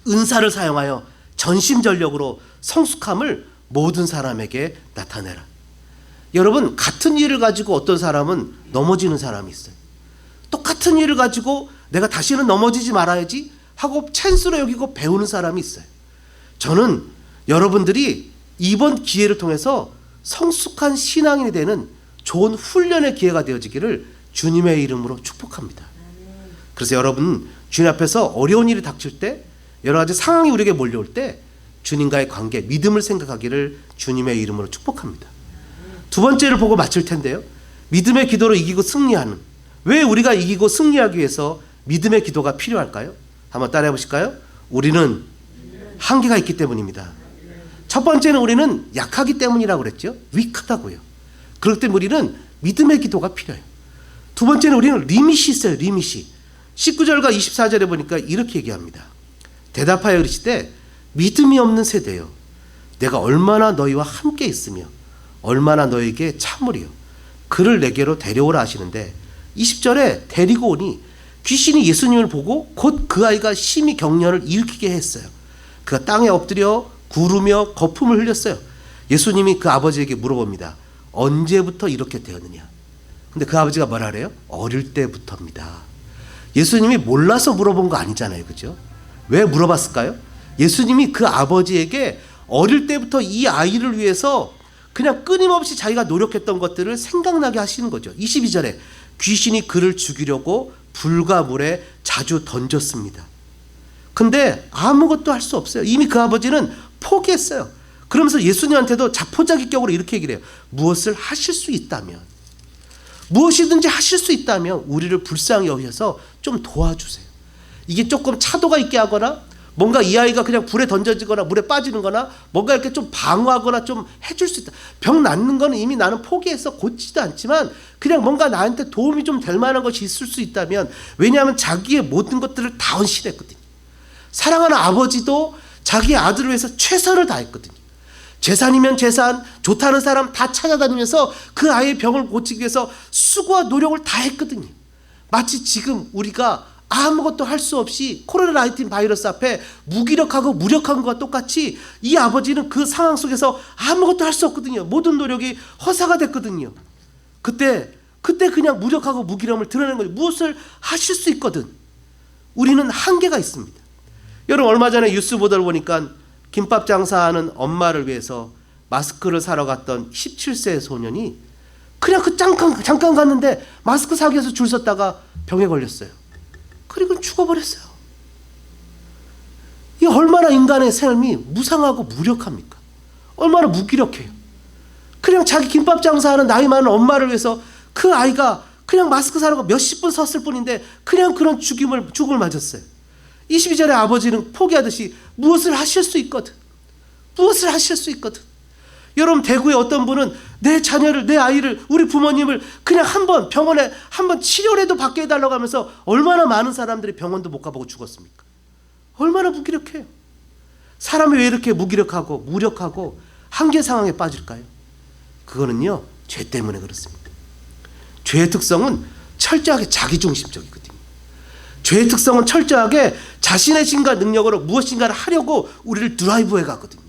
은사를 사용하여 전심전력으로 성숙함을 모든 사람에게 나타내라. 여러분, 같은 일을 가지고 어떤 사람은 넘어지는 사람이 있어요. 똑같은 일을 가지고 내가 다시는 넘어지지 말아야지 하고 찬스로 여기고 배우는 사람이 있어요. 저는 여러분들이 이번 기회를 통해서 성숙한 신앙인이 되는 좋은 훈련의 기회가 되어지기를 주님의 이름으로 축복합니다. 그래서 여러분, 주님 앞에서 어려운 일이 닥칠 때, 여러 가지 상황이 우리에게 몰려올 때 주님과의 관계, 믿음을 생각하기를 주님의 이름으로 축복합니다. 두 번째를 보고 마칠 텐데요, 믿음의 기도로 이기고 승리하는, 왜 우리가 이기고 승리하기 위해서 믿음의 기도가 필요할까요? 한번 따라해 보실까요? 우리는 한계가 있기 때문입니다. 첫 번째는 우리는 약하기 때문이라고 그랬죠. 위크하다고요. 그렇기 때문에 우리는 믿음의 기도가 필요해요. 두 번째는 우리는 리밋이 있어요. 리밋이. 19절과 24절에 보니까 이렇게 얘기합니다. 대답하여 이르시되 믿음이 없는 세대여, 내가 얼마나 너희와 함께 있으며 얼마나 너희에게 참으리요. 그를 내게로 데려오라 하시는데 20절에 데리고 오니 귀신이 예수님을 보고 곧 그 아이가 심히 경련을 일으키게 했어요. 그가 땅에 엎드려 구르며 거품을 흘렸어요. 예수님이 그 아버지에게 물어봅니다. 언제부터 이렇게 되었느냐? 근데 그 아버지가 뭐라 그래요? 어릴 때부터입니다. 예수님이 몰라서 물어본 거 아니잖아요. 그죠? 왜 물어봤을까요? 예수님이 그 아버지에게 어릴 때부터 이 아이를 위해서 그냥 끊임없이 자기가 노력했던 것들을 생각나게 하시는 거죠. 22절에 귀신이 그를 죽이려고 불과 물에 자주 던졌습니다. 근데 아무것도 할 수 없어요. 이미 그 아버지는 포기했어요. 그러면서 예수님한테도 자포자기격으로 이렇게 얘기를 해요. 무엇을 하실 수 있다면, 무엇이든지 하실 수 있다면 우리를 불쌍히 여기셔서 좀 도와주세요. 이게 조금 차도가 있게 하거나 뭔가 이 아이가 그냥 불에 던져지거나 물에 빠지는 거나 뭔가 이렇게 좀 방어하거나 좀 해줄 수 있다. 병 낫는 거는 이미 나는 포기해서 고치지도 않지만 그냥 뭔가 나한테 도움이 좀 될 만한 것이 있을 수 있다면, 왜냐하면 자기의 모든 것들을 다 헌신했거든요. 사랑하는 아버지도 자기의 아들을 위해서 최선을 다했거든요. 재산이면 재산, 좋다는 사람 다 찾아다니면서 그 아이의 병을 고치기 위해서 수고와 노력을 다 했거든요. 마치 지금 우리가 아무것도 할 수 없이 코로나19 바이러스 앞에 무기력하고 무력한 것과 똑같이 이 아버지는 그 상황 속에서 아무것도 할 수 없거든요. 모든 노력이 허사가 됐거든요. 그때 그냥 무력하고 무기력을 드러내는 거예요. 무엇을 하실 수 있거든. 우리는 한계가 있습니다. 여러분, 얼마 전에 뉴스 보도를 보니까 김밥 장사하는 엄마를 위해서 마스크를 사러 갔던 17세 소년이 그냥 잠깐 갔는데 마스크 사기 위해서 줄 섰다가 병에 걸렸어요. 그리고 죽어버렸어요. 이 얼마나 인간의 삶이 무상하고 무력합니까? 얼마나 무기력해요. 그냥 자기 김밥 장사하는 나이 많은 엄마를 위해서 그 아이가 그냥 마스크 사려고 몇십 분 섰을 뿐인데 그냥 그런 죽음을 맞았어요. 22절에 아버지는 포기하듯이 무엇을 하실 수 있거든. 무엇을 하실 수 있거든. 여러분, 대구에 어떤 분은 내 자녀를, 내 아이를, 우리 부모님을 그냥 한번 병원에 한번 치료라도 받게 해달라고 하면서 얼마나 많은 사람들이 병원도 못 가보고 죽었습니까? 얼마나 무기력해요. 사람이 왜 이렇게 무기력하고 무력하고 한계 상황에 빠질까요? 그거는요, 죄 때문에 그렇습니다. 죄의 특성은 철저하게 자기중심적이거든요. 죄의 특성은 철저하게 자신의 힘과 능력으로 무엇인가를 하려고 우리를 드라이브해 가거든요.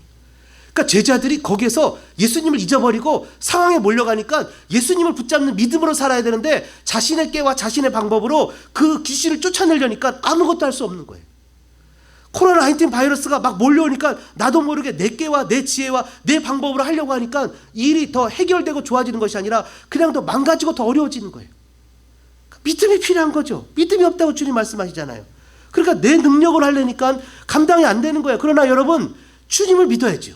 그러니까 제자들이 거기에서 예수님을 잊어버리고 상황에 몰려가니까 예수님을 붙잡는 믿음으로 살아야 되는데 자신의 깨와 자신의 방법으로 그 귀신을 쫓아내려니까 아무것도 할 수 없는 거예요. 코로나19 바이러스가 막 몰려오니까 나도 모르게 내 깨와 내 지혜와 내 방법으로 하려고 하니까 일이 더 해결되고 좋아지는 것이 아니라 그냥 더 망가지고 더 어려워지는 거예요. 믿음이 필요한 거죠. 믿음이 없다고 주님 말씀하시잖아요. 그러니까 내 능력을 하려니까 감당이 안 되는 거예요. 그러나 여러분, 주님을 믿어야죠.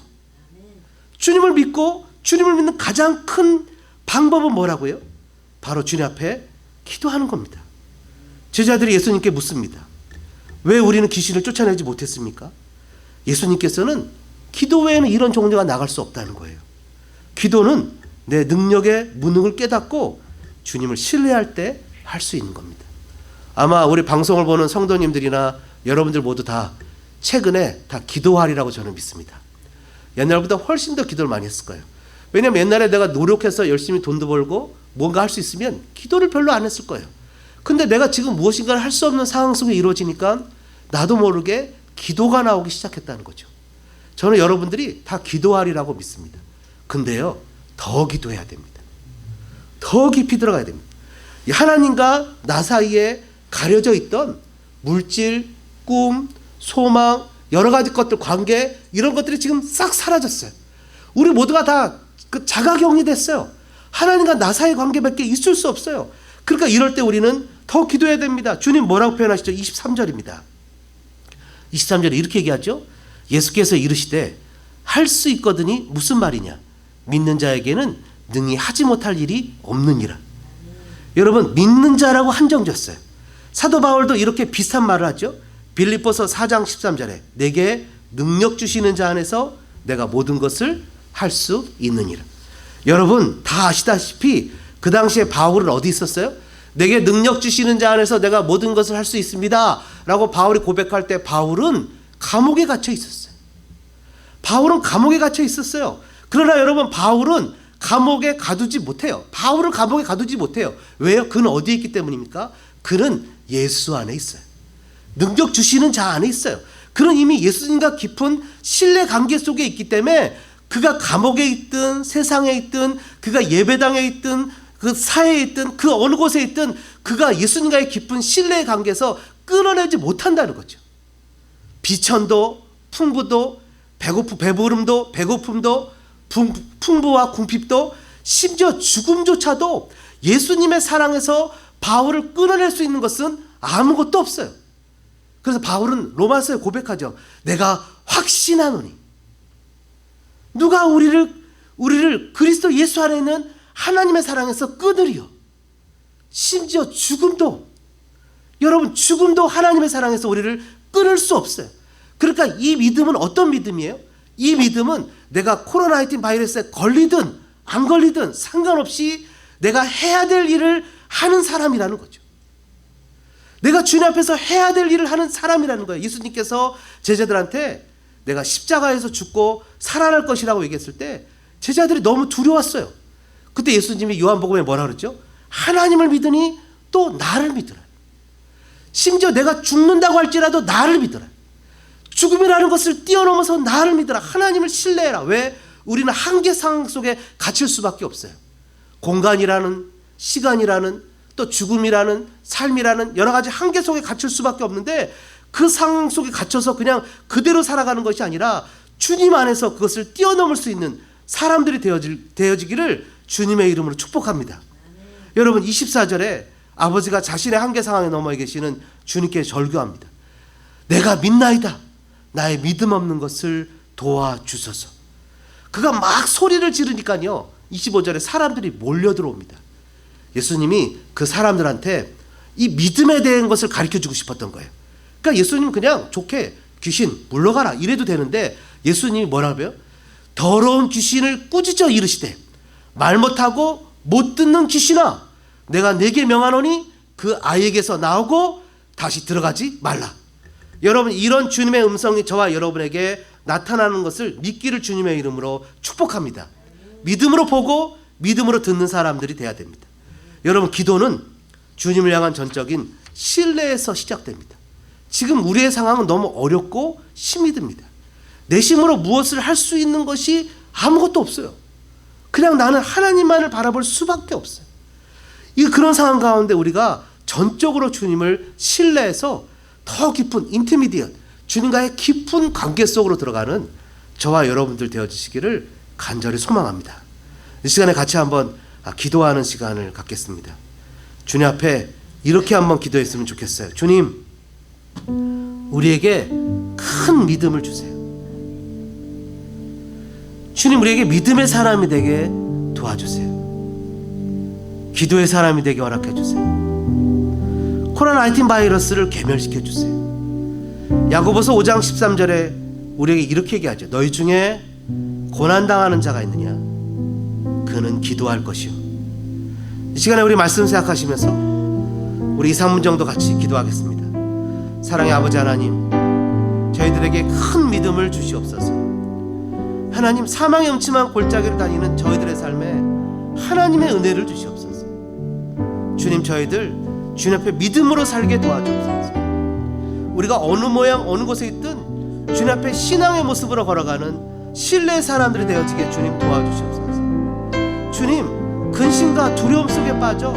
주님을 믿고 주님을 믿는 가장 큰 방법은 뭐라고요? 바로 주님 앞에 기도하는 겁니다. 제자들이 예수님께 묻습니다. 왜 우리는 귀신을 쫓아내지 못했습니까? 예수님께서는 기도 외에는 이런 종류가 나갈 수 없다는 거예요. 기도는 내 능력의 무능을 깨닫고 주님을 신뢰할 때 할 수 있는 겁니다. 아마 우리 방송을 보는 성도님들이나 여러분들 모두 다 최근에 다 기도하리라고 저는 믿습니다. 옛날보다 훨씬 더 기도를 많이 했을 거예요. 왜냐하면 옛날에 내가 노력해서 열심히 돈도 벌고 뭔가 할 수 있으면 기도를 별로 안 했을 거예요. 근데 내가 지금 무엇인가를 할 수 없는 상황 속에 이루어지니까 나도 모르게 기도가 나오기 시작했다는 거죠. 저는 여러분들이 다 기도하리라고 믿습니다. 근데요, 더 기도해야 됩니다. 더 깊이 들어가야 됩니다. 하나님과 나 사이에 가려져 있던 물질, 꿈, 소망, 여러 가지 것들, 관계, 이런 것들이 지금 싹 사라졌어요. 우리 모두가 다 그 자가격리 됐어요. 하나님과 나 사이의 관계밖에 있을 수 없어요. 그러니까 이럴 때 우리는 더 기도해야 됩니다. 주님 뭐라고 표현하시죠? 23절입니다. 23절에 이렇게 얘기하죠. 예수께서 이르시되 할 수 있거든이 무슨 말이냐? 믿는 자에게는 능히 하지 못할 일이 없느니라. 여러분, 믿는 자라고 한정졌어요. 사도 바울도 이렇게 비슷한 말을 하죠. 빌립보서 4장 13절에 내게 능력 주시는 자 안에서 내가 모든 것을 할 수 있느니라. 여러분 다 아시다시피 그 당시에 바울은 어디 있었어요? 내게 능력 주시는 자 안에서 내가 모든 것을 할 수 있습니다 라고 바울이 고백할 때 바울은 감옥에 갇혀 있었어요. 바울은 감옥에 갇혀 있었어요. 그러나 여러분, 바울은 감옥에 가두지 못해요. 바울을 감옥에 가두지 못해요. 왜요? 그는 어디에 있기 때문입니까? 그는 예수 안에 있어요. 능력 주시는 자 안에 있어요. 그는 이미 예수님과 깊은 신뢰 관계 속에 있기 때문에 그가 감옥에 있든 세상에 있든 그가 예배당에 있든 그 사회에 있든 그 어느 곳에 있든 그가 예수님과의 깊은 신뢰의 관계에서 끊어내지 못한다는 거죠. 비천도 풍부도 배부름도 배고픔도 풍부와 궁핍도 심지어 죽음조차도 예수님의 사랑에서 바울을 끊어낼 수 있는 것은 아무것도 없어요. 그래서 바울은 로마서에 고백하죠. 내가 확신하노니. 누가 우리를 그리스도 예수 안에 있는 하나님의 사랑에서 끊으리요. 심지어 죽음도, 여러분 죽음도 하나님의 사랑에서 우리를 끊을 수 없어요. 그러니까 이 믿음은 어떤 믿음이에요? 이 믿음은 내가 코로나19 바이러스에 걸리든 안 걸리든 상관없이 내가 해야 될 일을 하는 사람이라는 거죠. 내가 주님 앞에서 해야 될 일을 하는 사람이라는 거예요. 예수님께서 제자들한테 내가 십자가에서 죽고 살아날 것이라고 얘기했을 때 제자들이 너무 두려웠어요. 그때 예수님이 요한복음에 뭐라 그랬죠? 하나님을 믿으니 또 나를 믿으라. 심지어 내가 죽는다고 할지라도 나를 믿으라. 죽음이라는 것을 뛰어넘어서 나를 믿으라. 하나님을 신뢰해라. 왜? 우리는 한계 상황 속에 갇힐 수밖에 없어요. 공간이라는, 시간이라는, 또 죽음이라는, 삶이라는 여러 가지 한계 속에 갇힐 수밖에 없는데 그 상황 속에 갇혀서 그냥 그대로 살아가는 것이 아니라 주님 안에서 그것을 뛰어넘을 수 있는 사람들이 되어지기를 주님의 이름으로 축복합니다. 여러분 24절에 아버지가 자신의 한계 상황에 넘어 계시는 주님께 절규합니다. 내가 믿나이다. 나의 믿음 없는 것을 도와주소서. 그가 막 소리를 지르니까요 25절에 사람들이 몰려 들어옵니다. 예수님이 그 사람들한테 이 믿음에 대한 것을 가르쳐주고 싶었던 거예요. 그러니까 예수님 그냥 좋게 귀신 물러가라 이래도 되는데 예수님이 뭐라고요? 더러운 귀신을 꾸짖어 이르시되 말 못하고 못 듣는 귀신아 내가 네게 명하노니 그 아이에게서 나오고 다시 들어가지 말라. 여러분 이런 주님의 음성이 저와 여러분에게 나타나는 것을 믿기를 주님의 이름으로 축복합니다. 믿음으로 보고 믿음으로 듣는 사람들이 돼야 됩니다. 여러분 기도는 주님을 향한 전적인 신뢰에서 시작됩니다. 지금 우리의 상황은 너무 어렵고 힘이 듭니다. 내 힘으로 무엇을 할 수 있는 것이 아무것도 없어요. 그냥 나는 하나님만을 바라볼 수밖에 없어요. 그런 상황 가운데 우리가 전적으로 주님을 신뢰해서 더 깊은 인티미디언 주님과의 깊은 관계 속으로 들어가는 저와 여러분들 되어주시기를 간절히 소망합니다. 이 시간에 같이 한번 기도하는 시간을 갖겠습니다. 주님 앞에 이렇게 한번 기도했으면 좋겠어요. 주님, 우리에게 큰 믿음을 주세요. 주님, 우리에게 믿음의 사람이 되게 도와주세요. 기도의 사람이 되게 허락해 주세요. 코로나19 바이러스를 괴멸시켜 주세요. 야고보서 5장 13절에 우리에게 이렇게 얘기하죠. 너희 중에 고난당하는 자가 있느냐? 그는 기도할 것이요. 이 시간에 우리 말씀 생각하시면서 우리 2, 3분 정도 같이 기도하겠습니다. 사랑의 아버지 하나님, 저희들에게 큰 믿음을 주시옵소서. 하나님, 사망의 음침한 골짜기를 다니는 저희들의 삶에 하나님의 은혜를 주시옵소서. 주님, 저희들 주님 앞에 믿음으로 살게 도와주옵소서. 우리가 어느 모양 어느 곳에 있든 주님 앞에 신앙의 모습으로 걸어가는 신뢰의 사람들이 되어지게 주님 도와주시옵소서. 주님, 근심과 두려움 속에 빠져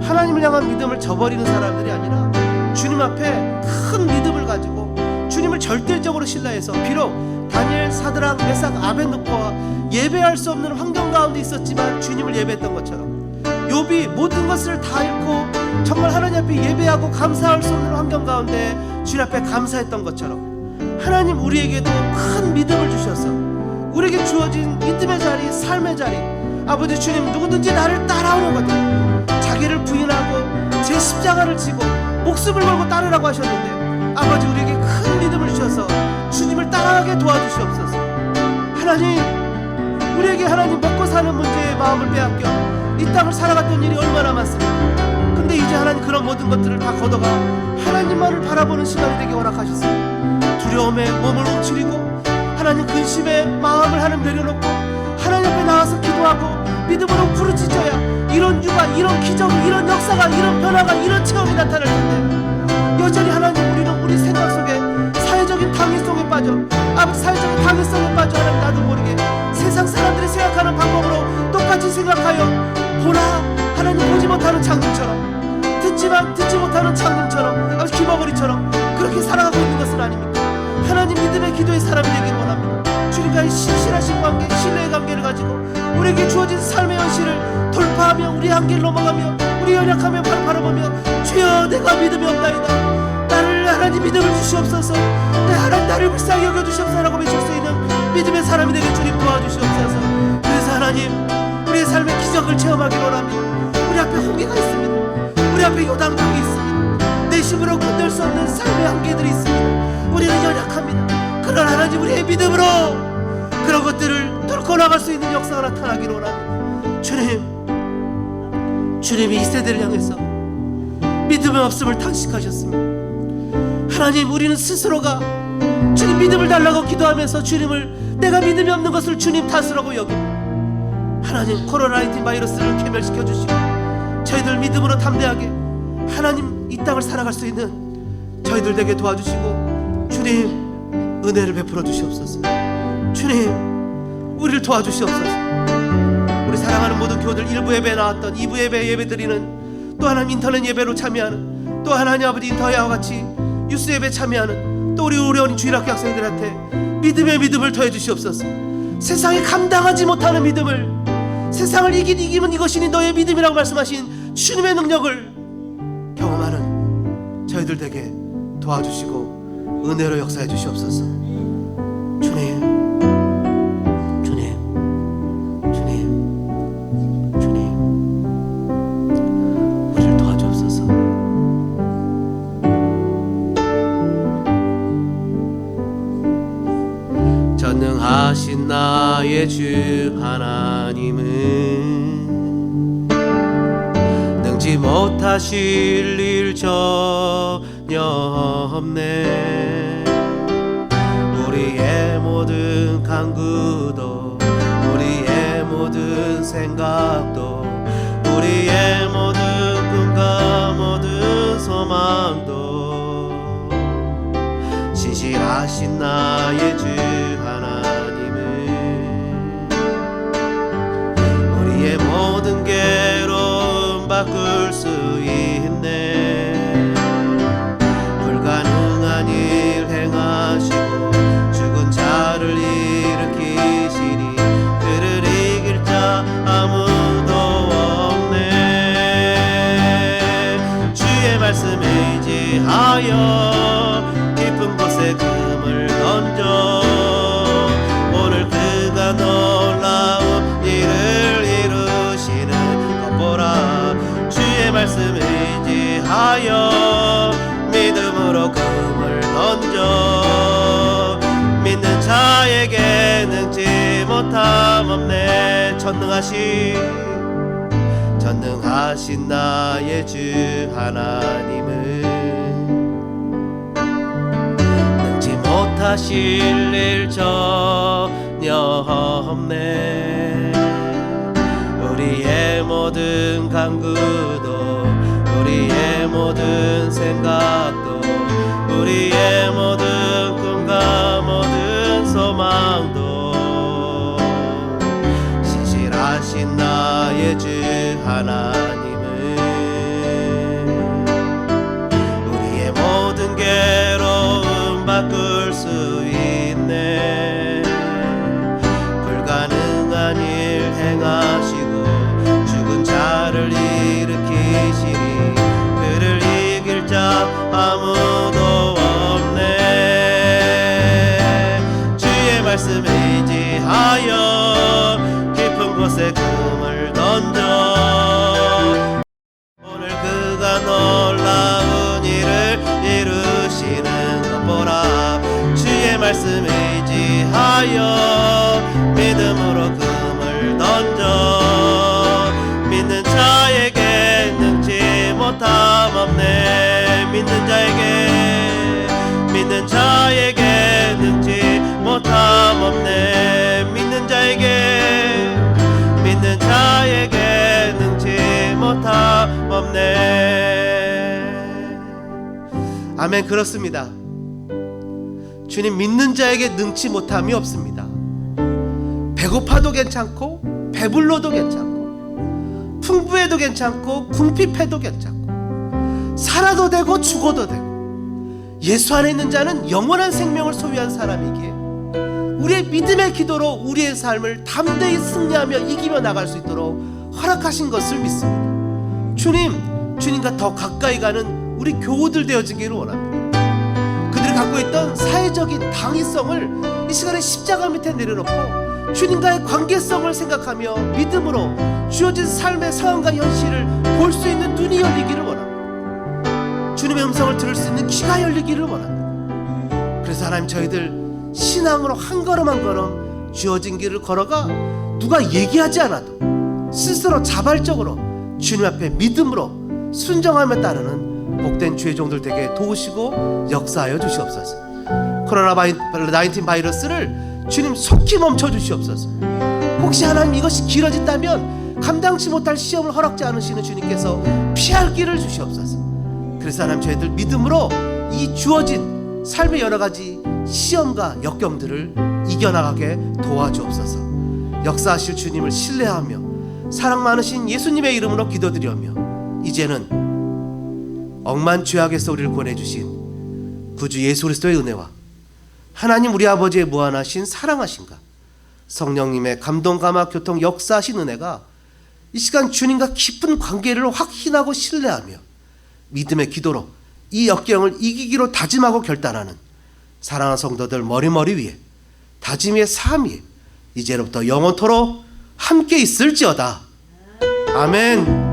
하나님을 향한 믿음을 저버리는 사람들이 아니라 주님 앞에 큰 믿음을 가지고 주님을 절대적으로 신뢰해서 비록 다니엘, 사드락, 메삭, 아벳느고가 예배할 수 없는 환경 가운데 있었지만 주님을 예배했던 것처럼, 욥이 모든 것을 다 잃고 정말 하나님 앞에 예배하고 감사할 수 없는 환경 가운데 주님 앞에 감사했던 것처럼, 하나님 우리에게도 큰 믿음을 주셔서 우리에게 주어진 믿음의 자리, 삶의 자리, 아버지 주님, 누구든지 나를 따라오려거든 자기를 부인하고 제 십자가를 지고 목숨을 걸고 따르라고 하셨는데, 아버지 우리에게 큰 믿음을 주셔서 주님을 따라가게 도와주시옵소서. 하나님, 우리에게 하나님 먹고 사는 문제에 마음을 빼앗겨 이 땅을 살아갔던 일이 얼마나 많습니까? 근데 이제 하나님 그런 모든 것들을 다 걷어가 하나님만을 바라보는 시간이 되게 허락하셨어요. 두려움에 몸을 움츠리고 하나님 근심에 마음을 하나님 내려놓고 하나님 앞에 나와서 기도하고 믿음으로 부르짖어야 이런 유가, 이런 기적이, 이런 역사가, 이런 변화가, 이런 체험이 나타날 텐데, 여전히 하나님 우리는 우리 생각 속에 사회적인 당위성에 빠져, 아버지 사회적인 당위성에 빠져 하나님 나도 모르게 세상 사람들이 생각하는 방법으로 똑같이 생각하여 보라 하나님 보지 못하는 장님처럼, 듣지만 듣지 못하는 장님처럼, 아버지 기버거리처럼 그렇게 살아가고 있는 것은 아닙니까? 하나님 믿음의 기도의 사람이 되기를 원합니다. 주님과의 신실하신 관계, 신뢰의 관계를 가지고 우리에게 주어진 삶의 현실을 돌파하며 우리 한계를 넘어가며 우리 연약하며 바라보며 주여 내가 믿음이 없나이다, 나를 하나님 믿음을 주시옵소서, 내 하나님 나를 불쌍히 여겨주시옵소서라고 외칠 수 있는 믿음의 사람이 되게 주님 도와주시옵소서. 그래서 하나님 우리의 삶의 기적을 체험하기를 원합니다. 우리 앞에 홍해가 있습니다. 우리 앞에 요단강이 있습니다. 내 힘으로 건널 수 없는 삶의 한계들이 있습니다. 우리는 연약합니다. 그러나 하나님 우리의 믿음으로 그런 것들을 뚫고 나갈 수 있는 역사가 나타나기를 원합니다. 주님이 이 세대를 향해서 믿음의 없음을 탄식하셨습니다. 하나님 우리는 스스로가 주님 믿음을 달라고 기도하면서 주님을 내가 믿음이 없는 것을 주님 탓으라고 여깁니다. 하나님 코로나19 바이러스를 괴멸시켜 주시고 저희들 믿음으로 담대하게 하나님 이 땅을 살아갈 수 있는 저희들 되게 도와주시고 주님 은혜를 베풀어 주시옵소서. 주님 우리를 도와주시옵소서. 우리 사랑하는 모든 교우들 1부 예배에 나왔던 2부 예배 드리는, 또 하나님 인터넷 예배로 참여하는, 또 하나님 아버지 인터넷와 같이 뉴스 예배 참여하는, 또 우리 어린 주일학교 학생들한테 믿음의 믿음을 더해 주시옵소서. 세상에 감당하지 못하는 믿음을, 세상을 이기면 이것이니 너의 믿음이라고 말씀하신 주님의 능력을 경험하는 저희들 되게 도와주시고 은혜로 역사해 주시옵소서. 주님, 주님, 주님, 주님, 우리를 도와주옵소서. 전능하신 나의 주 하나님은 능지 못하실 일 전혀 없네. 우리의 모든 간구도, 우리의 모든 생각도, 우리의 모든 꿈과 모든 소망도 신실하신 나의 주 하나님은 우리의 모든 괴로움 바꿀 수 있네. 불가능한 일 행하시고 죽은 자를 일으키시니 그를 이길 자 아무도 없네. 주의 말씀에 의지하여 깊은 곳에 금을 던져 오늘 그가 놀라운 일을 이루시는 것 보라. 주의 말씀에 의지하여 믿음으로 금을 던져 믿는 자에게 능지 못함 없네. 전능하신 나의 주 하나님은 능지 못하실 일 전혀 없네. 우리의 모든 간구도, 우리의 모든 생각도, 우리의 모든 꿈과 모든 소망도 신실하신 나의 주 하나님은 우리의 모든 괴로움 바꿀 수 있네. 불가능한 일 행하시고 죽은 자를 일으키시니 그를 이길 자 아무도 없네. 주의 말씀에 의지하여 깊은 곳에 금을 던져 오늘 그가 놀라운 일을 이루시는 것 보라. 주의 말씀에 의지하여 믿음으로 금을 던져 믿는 자에게 능지 못함 없네. 믿는 자에게 능지 못함 없네. 믿는 자에게 능지 못함 없네. 아멘. 그렇습니다. 주님, 믿는 자에게 능치 못함이 없습니다. 배고파도 괜찮고 배불러도 괜찮고 풍부해도 괜찮고 궁핍해도 괜찮고 살아도 되고 죽어도 되고 예수 안에 있는 자는 영원한 생명을 소유한 사람이기에 우리의 믿음의 기도로 우리의 삶을 담대히 승리하며 이기며 나갈 수 있도록 허락하신 것을 믿습니다. 주님과 더 가까이 가는 우리 교우들 되어지기를 원합니다. 그들이 갖고 있던 사회적인 당위성을 이 시간에 십자가 밑에 내려놓고 주님과의 관계성을 생각하며 믿음으로 주어진 삶의 상황과 현실을 볼 수 있는 눈이 열리기를 원합니다. 주님의 음성을 들을 수 있는 귀가 열리기를 원합니다. 그래서 하나님, 저희들 신앙으로 한 걸음 한 걸음 주어진 길을 걸어가 누가 얘기하지 않아도 스스로 자발적으로 주님 앞에 믿음으로 순정하며 따르는 복된 주의 종들 되게 도우시고 역사하여 주시옵소서. 코로나19 바이러스를 주님 속히 멈춰 주시옵소서. 혹시 하나님 이것이 길어진다면 감당치 못할 시험을 허락지 않으시는 주님께서 피할 길을 주시옵소서. 그래서 하나님, 저희들 믿음으로 이 주어진 삶의 여러 가지 시험과 역경들을 이겨나가게 도와주옵소서. 역사하실 주님을 신뢰하며 사랑 많으신 예수님의 이름으로 기도드리며 이제는 억만 죄악에서 우리를 구원해 주신 구주 예수 그리스도의 은혜와 하나님 우리 아버지의 무한하신 사랑하신가, 성령님의 감동 감화 교통 역사하신 은혜가 이 시간 주님과 깊은 관계를 확신하고 신뢰하며 믿음의 기도로 이 역경을 이기기로 다짐하고 결단하는 사랑하는 성도들 머리머리 위에 다짐의 삶 위에 이제로부터 영원토록 함께 있을지어다. 아멘.